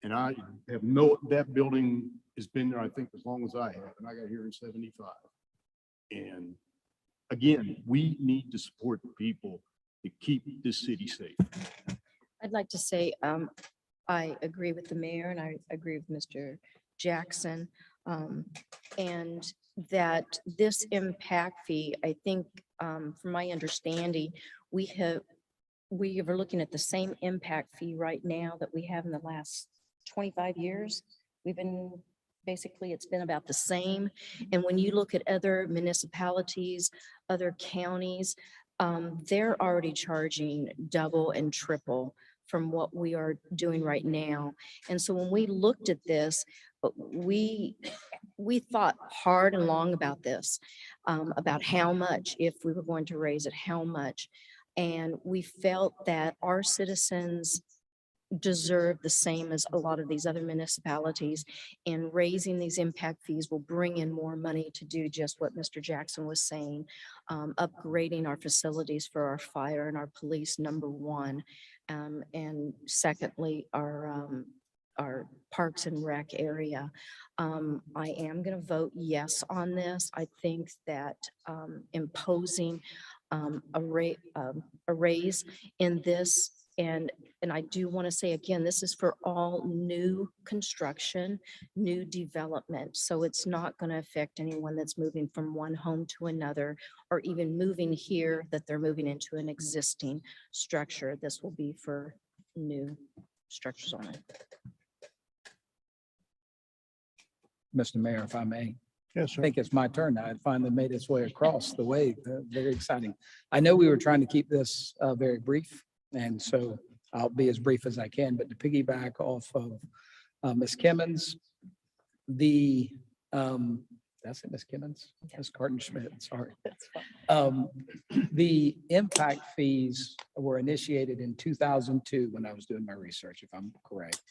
And I have that building has been there, I think, as long as I have, and I got here in 75. And again, we need to support the people to keep this city safe. I'd like to say, I agree with the mayor and I agree with Mr. Jackson. And that this impact fee, I think, from my understanding, we are looking at the same impact fee right now that we have in the last 25 years. It's been about the same. And when you look at other municipalities, other counties, they're already charging double and triple from what we are doing right now. And so when we looked at this, we thought hard and long about this, about how much, if we were going to raise it, how much. And we felt that our citizens deserve the same as a lot of these other municipalities, and raising these impact fees will bring in more money to do just what Mr. Jackson was saying, upgrading our facilities for our fire and our police, number one. And secondly, our Parks and Rec area. I am going to vote yes on this. I think that imposing a raise in this, and I do want to say again, this is for all new construction, new development. So it's not going to affect anyone that's moving from one home to another, or even moving here that they're moving into an existing structure. This will be for new structures only. Mr. Mayor, if I may. Yes, I sir. think it's my turn now. It finally made its way across the way. Very exciting. I know we were trying to keep this very brief, and so I'll be as brief as I can, but to piggyback off of Ms. Kimmons, that's it, Ms. Kimmons? Ms. Carton Schmidt, sorry. The impact fees were initiated in 2002 when I was doing my research, if I'm correct.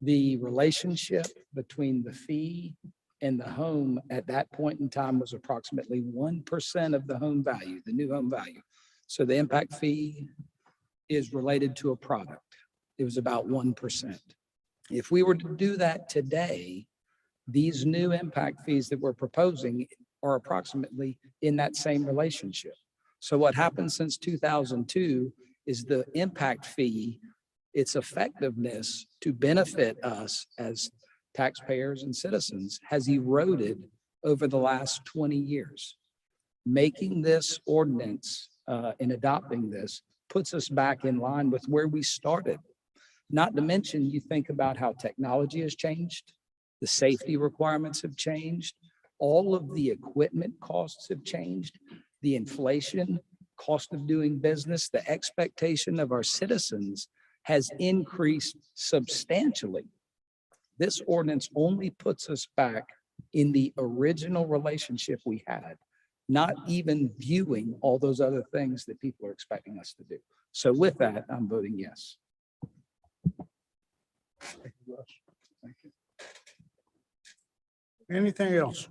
The relationship between the fee and the home at that point in time was approximately 1% of the home value, the new home value. So the impact fee is related to a product. It was about 1%. If we were to do that today, these new impact fees that we're proposing are approximately in that same relationship. So what happened since 2002 is the impact fee, its effectiveness to benefit us as taxpayers and citizens has eroded over the last 20 years. Making this ordinance and adopting this puts us back in line with where we started. Not to mention, you think about how technology has changed, the safety requirements have changed, all of the equipment costs have changed, the inflation, cost of doing business, the expectation of our citizens has increased substantially. This ordinance only puts us back in the original relationship we had, not even viewing all those other things that people are expecting us to do. So with that, I'm voting yes. Thank you, Russ. Thank you. Anything else?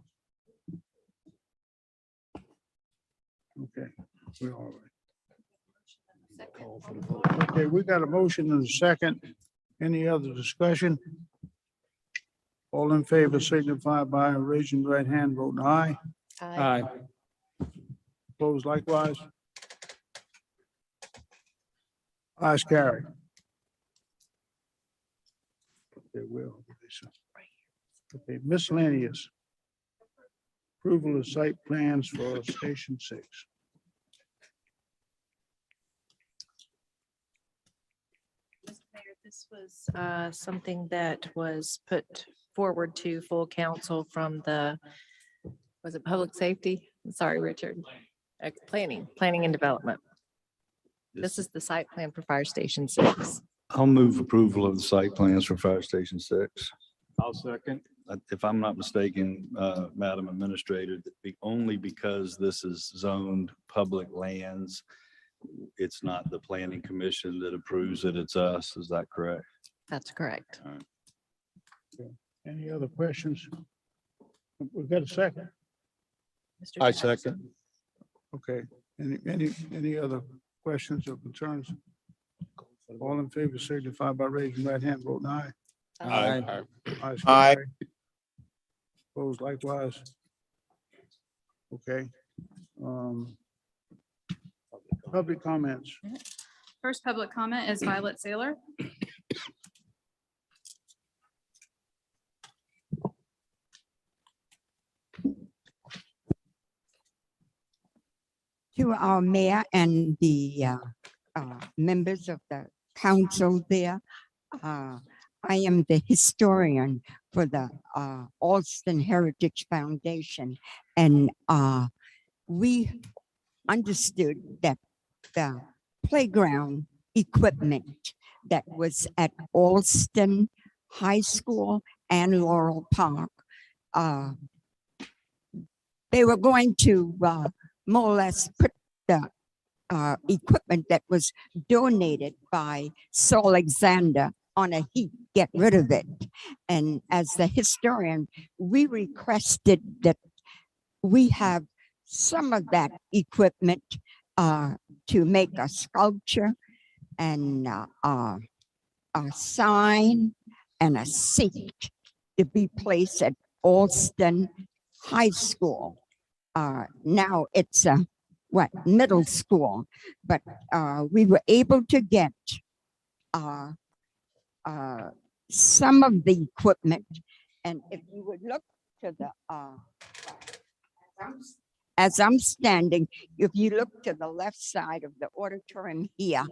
Okay, we're all right. Call for the vote. Okay, we got a motion and a second. Any other discussion? All in favor signify by raising the right hand, voting aye. Aye. Opposed likewise. Ayes carried. Okay, will. Okay, miscellaneous. Approval of site plans for Station 6. Mr. Mayor, this was something that was put forward to full council from the, was it public safety? Sorry, Richard. Planning and development. This is the site plan for Fire Station 6. I'll move approval of the site plans for Fire Station 6. I'll second. If I'm not mistaken, Madam Administrator, only because this is zoned public lands, it's not the planning commission that approves it, it's us. Is that correct? That's correct. Any other questions? We've got a second. Mr. I Jackson. second. Okay, any other questions or concerns? All in favor signify by raising right hand, voting aye. Aye. Ayes Aye. carried. Opposed likewise. Okay. Public comments. First public comment is Violet Saylor. To our mayor and the members of the council there. I am the historian for the Alston Heritage Foundation, and we understood that the playground equipment that was at Alston High School and Laurel Park. They were going to more or less put the equipment that was donated by Saul Alexander on a heap, get rid of it. And as the historian, we requested that we have some of that equipment to make a sculpture and a sign and a seat to be placed at Alston High School. Now it's a middle school, but we were able to get some of the equipment. And if you would look to the as I'm standing, if you look to the left side of the auditorium here,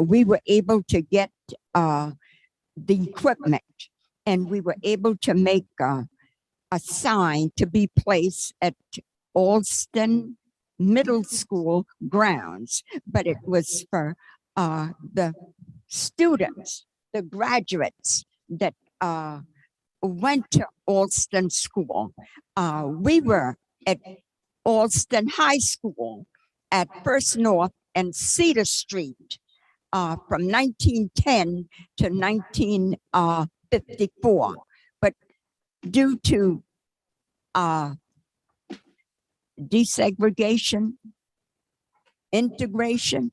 we were able to get the equipment, and we were able to make a sign to be placed at Alston Middle School grounds, but it was for the students, the graduates that went to Alston School. We were at Alston High School at First North and Cedar Street from 1910 to 1954. But due to desegregation, integration,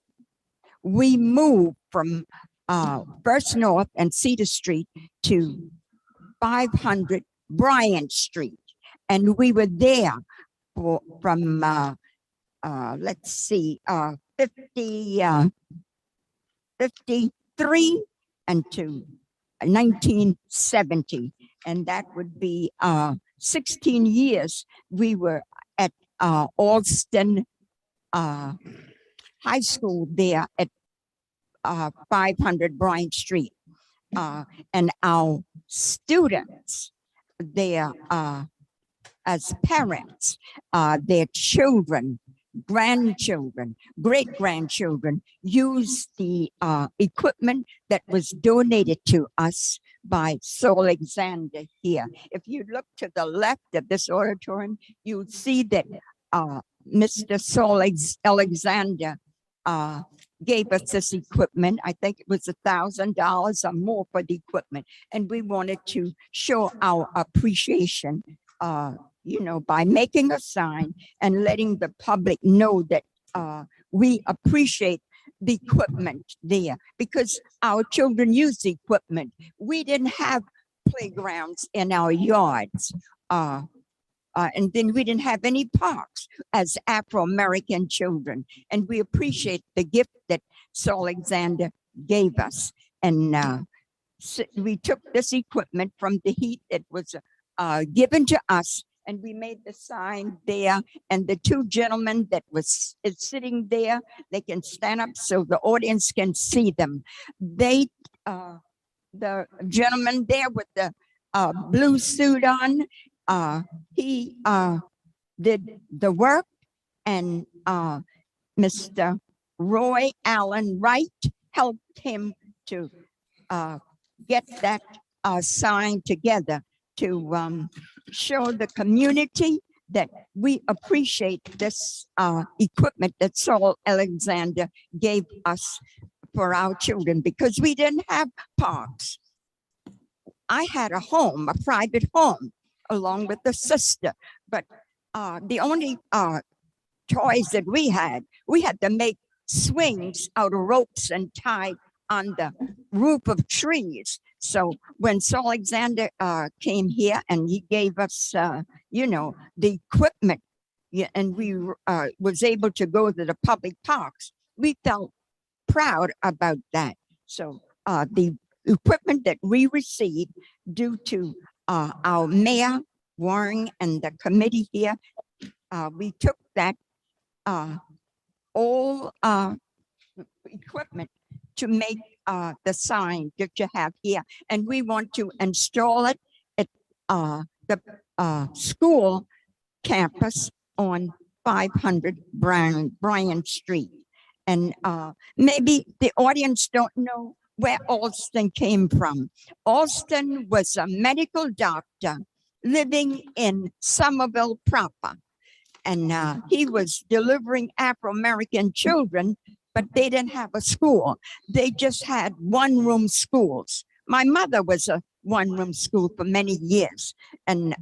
we moved from First North and Cedar Street to 500 Bryant Street. And we were there from, let's see, 53 and to 1970. And that would be 16 years we were at Alston High School there at 500 Bryant Street. And our students there as parents, their children, grandchildren, great-grandchildren use the equipment that was donated to us by Saul Alexander here. If you look to the left of this auditorium, you'll see that Mr. Saul Alexander gave us this equipment. I think it was $1,000 or more for the equipment. And we wanted to show our appreciation, you know, by making a sign and letting the public know that we appreciate the equipment there, because our children use the equipment. We didn't have playgrounds in our yards. And then we didn't have any parks as Afro-American children. And we appreciate the gift that Saul Alexander gave us. And so we took this equipment from the heat that was given to us, and we made the sign there. And the two gentlemen that is sitting there, they can stand up so the audience can see them. They, the gentleman there with the blue suit on, he did the work, and Mr. Roy Allen Wright helped him to get that sign together to show the community that we appreciate this equipment that Saul Alexander gave us for our children, because we didn't have parks. I had a home, a private home, along with the sister, but the only toys that we had to make swings out of ropes and tie on the roof of trees. So when Saul Alexander came here and he gave us, you know, the equipment, yeah, and we was able to go to the public parks, we felt proud about that. So the equipment that we received due to our mayor, Warren, and the committee here, we took that all equipment to make the sign that you have here. And we want to install it at the school campus on 500 Bryant Street. And maybe the audience don't know where Alston came from. Alston was a medical doctor living in Somerville proper. And he was delivering Afro-American children, but they didn't have a school. They just had one-room schools. My mother was a one-room school for many years. And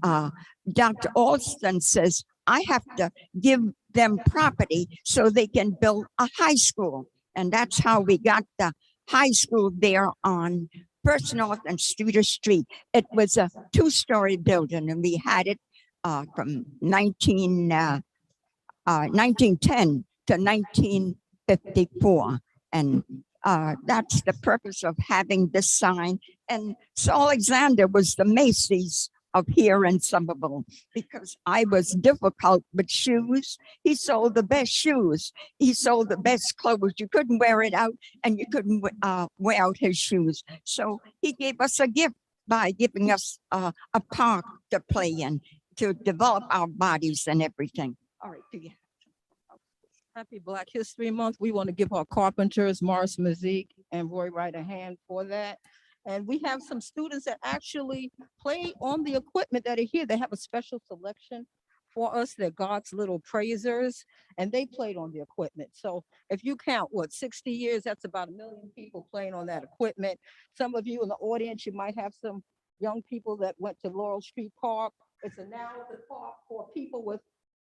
Dr. Alston says, I have to give them property so they can build a high school. And that's how we got the high school there on First North and Streeter Street. It was a two-story building, and we had it from 1910 to 1954. And that's the purpose of having this sign. And Sir Alexander was the Macy's of here in Somerville, because I was difficult with shoes. He sold the best shoes. He sold the best clothes. You couldn't wear it out, and you couldn't wear out his shoes. So he gave us a gift by giving us a park to play in, to develop our bodies and everything. All right, do you? Happy Black History Month. We want to give our carpenters, Morris Mazik and Roy Wright, a hand for that. And we have some students that actually play on the equipment that are here. They have a special selection for us. They're God's little praisers, and they played on the equipment. So if you count, 60 years, that's about 1 million people playing on that equipment. Some of you in the audience, you might have some young people that went to Laurel Street Park. It's a narrative park for people with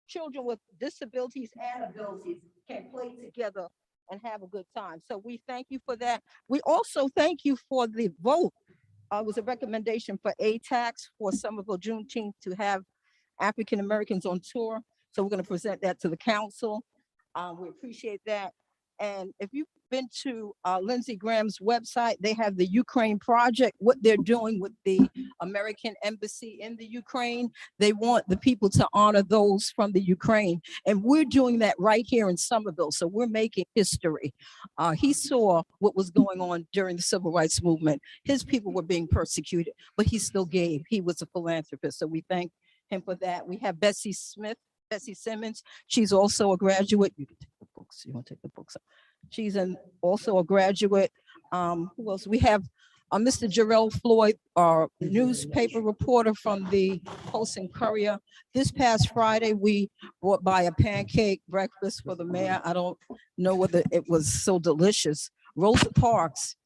children with disabilities and abilities can play together and have a good time. So we thank you for that. We also thank you for the vote. It was a recommendation for ATAX for Somerville Juneteenth to have African Americans on tour. So we're going to present that to the council. We appreciate that. And if you've been to Lindsey Graham's website, they have the Ukraine project, what they're doing with the American embassy in the Ukraine. They want the people to honor those from the Ukraine. And we're doing that right here in Somerville. So we're making history. He saw what was going on during the civil rights movement. His people were being persecuted, but he still gave. He was a philanthropist. So we thank him for that. We have Bessie Simmons. She's also a graduate. You can take the books. You want to take the books up. She's also a graduate. Who else? We have Mr. Jarrell Floyd, our newspaper reporter from the Post and Courier. This past Friday, we brought by a pancake breakfast for the mayor. I don't know whether it was so delicious. Rosa Parks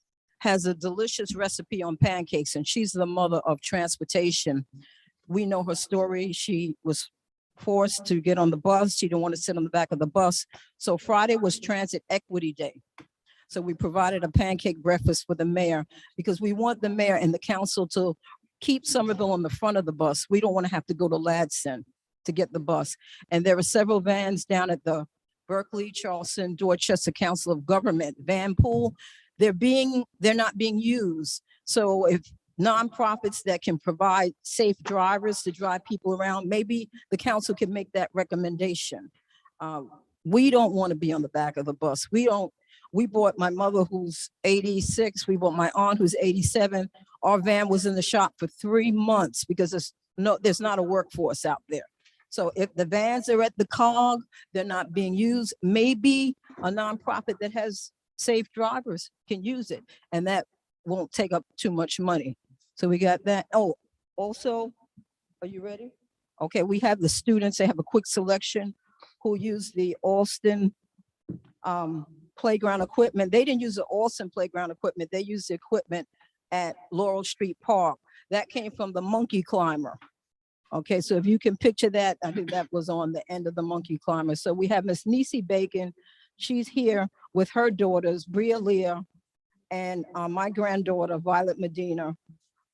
has a delicious recipe on pancakes, and she's the mother of transportation. We know her story. She was forced to get on the bus. She didn't want to sit on the back of the bus. So Friday was Transit Equity Day. So we provided a pancake breakfast for the mayor because we want the mayor and the council to keep Somerville on the front of the bus. We don't want to have to go to Ladson to get the bus. And there are several vans down at the Berkeley, Charleston, Dorchester Council of Government van pool. They're not being used. So if nonprofits that can provide safe drivers to drive people around, maybe the council can make that recommendation. We don't want to be on the back of the bus. We bought my mother who's 86. We bought my aunt who's 87. Our van was in the shop for 3 months because there's not a workforce out there. So if the vans are at the COG, they're not being used, maybe a nonprofit that has safe drivers can use it, and that won't take up too much money. So we got that. Oh, also, are you ready? Okay, we have the students. They have a quick selection who use the Alston playground equipment. They didn't use the Alston playground equipment. They used the equipment at Laurel Street Park. That came from the Monkey Climber. Okay, so if you can picture that, I think that was on the end of the Monkey Climber. So we have Miss Niecy Bacon. She's here with her daughters, Bria Leah, and my granddaughter, Violet Medina.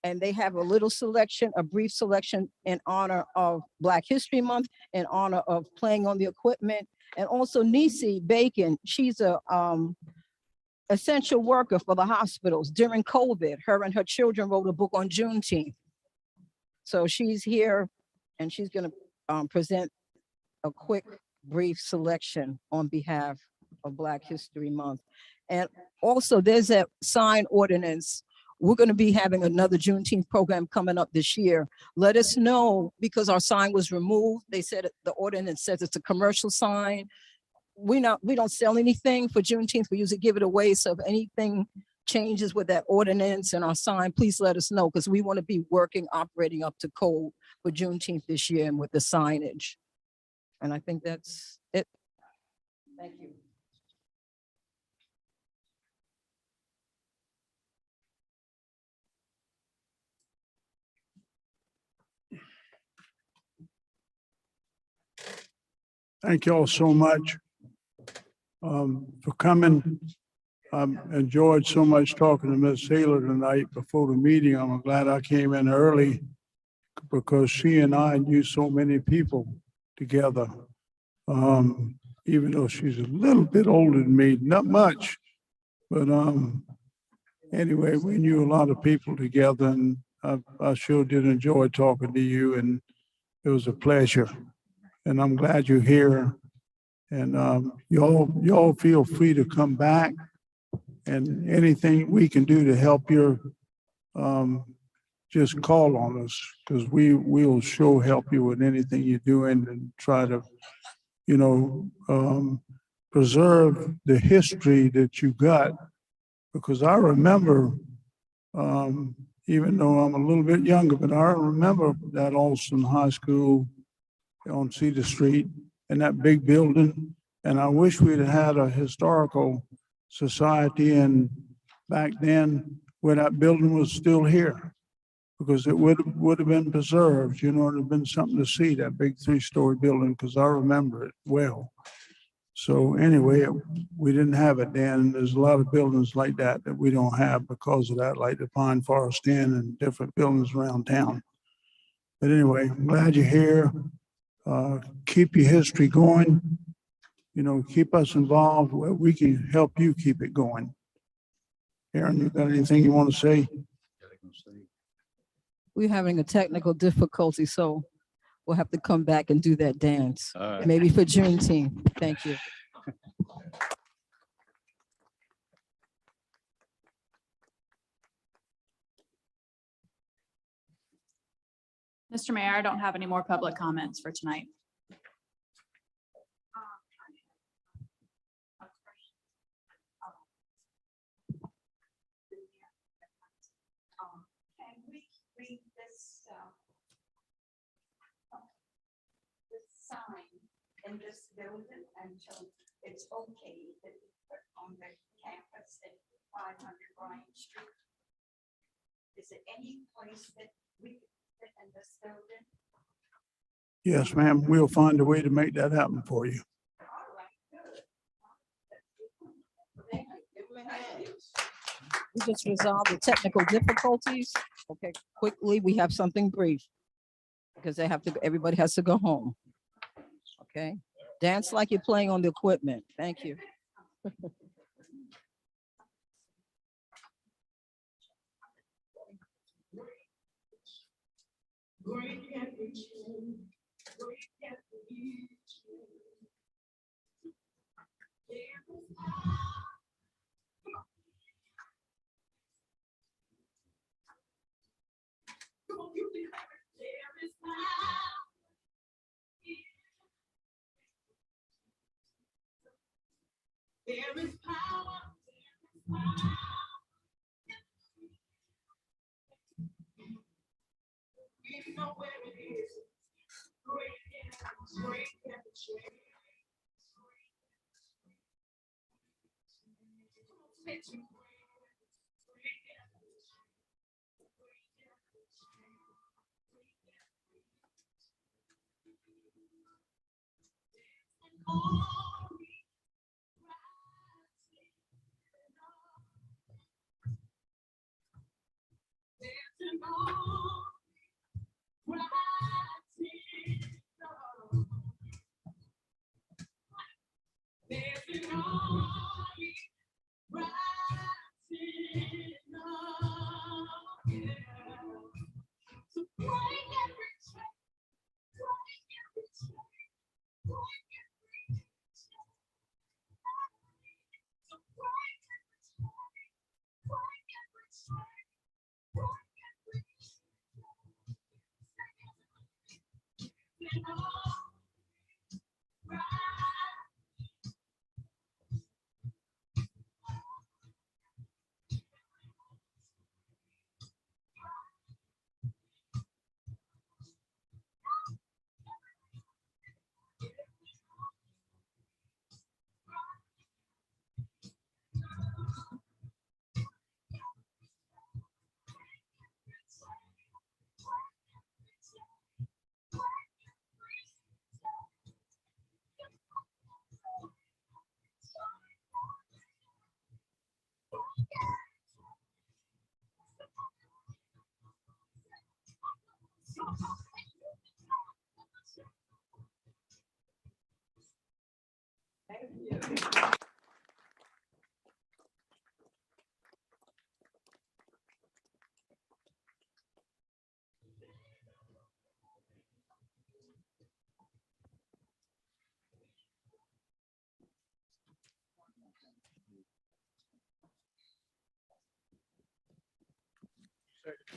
And they have a little selection, a brief selection in honor of Black History Month, in honor of playing on the equipment. And also Niecy Bacon, she's a essential worker for the hospitals. During COVID, her and her children wrote a book on Juneteenth. So she's here and she's gonna present a quick, brief selection on behalf of Black History Month. And also there's a sign ordinance. We're going to be having another Juneteenth program coming up this year. Let us know, because our sign was removed. They said the ordinance says it's a commercial sign. We don't sell anything for Juneteenth. We usually give it away. So if anything changes with that ordinance and our sign, please let us know, because we want to be working, operating up to code for Juneteenth this year and with the signage. And I think that's it. Thank you. Thank you all so much for coming. Enjoyed so much talking to Ms. Saylor tonight before the meeting. I'm glad I came in early because she and I knew so many people together. Even though she's a little bit older than me, not much, but anyway, we knew a lot of people together, and I sure did enjoy talking to you, and it was a pleasure. And I'm glad you're here. And y'all feel free to come back, and anything we can do to help you, just call on us, because we'll sure help you with anything you're doing and try to, preserve the history that you got. Because I remember, even though I'm a little bit younger, but I remember that Alston High School on Cedar Street and that big building. And I wish we'd had a historical society and back then where that building was still here, because it would have been preserved, it would have been something to see, that big 3-story building, because I remember it well. So anyway, we didn't have it then. There's a lot of buildings like that we don't have because of that, like the Pine Forest Inn and different buildings around town. But anyway, I'm glad you're here. Keep your history going. Keep us involved where we can help you keep it going. Aaron, you got anything you want to say? We're having a technical difficulty, so we'll have to come back and do that dance. Maybe for Juneteenth. Thank you. Mr. Mayor, I don't have any more public comments for tonight. Can we read this sign in this building until it's okay that we put on the campus at 500 Bryant Street? Is it any place that we could fit in this building? Yes, ma'am. We'll find a way to make that happen for you. All right, good. We just resolved the technical difficulties. Okay, quickly, we have something brief because everybody has to go home. Okay, dance like you're playing on the equipment. Thank you. There is power. We know where it is. Great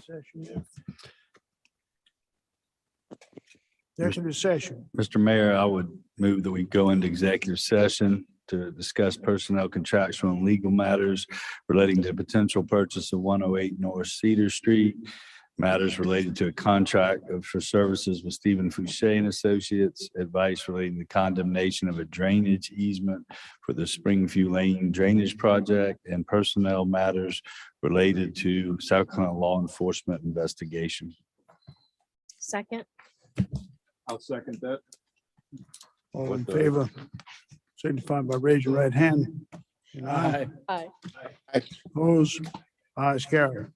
Session. Executive session. Mr. Mayor, I would move that we go into executive session to discuss personnel, contractual, and legal matters relating to potential purchase of 108 North Cedar Street, matters related to a contract for services with Stephen Fouché and Associates, advice relating to condemnation of a drainage easement for the Springview Lane Drainage Project, and personnel matters related to South Carolina law enforcement investigation. Second. I'll second that. All in favor, signify by raising your right hand. Aye. Aye. Opposed? Ayes carried.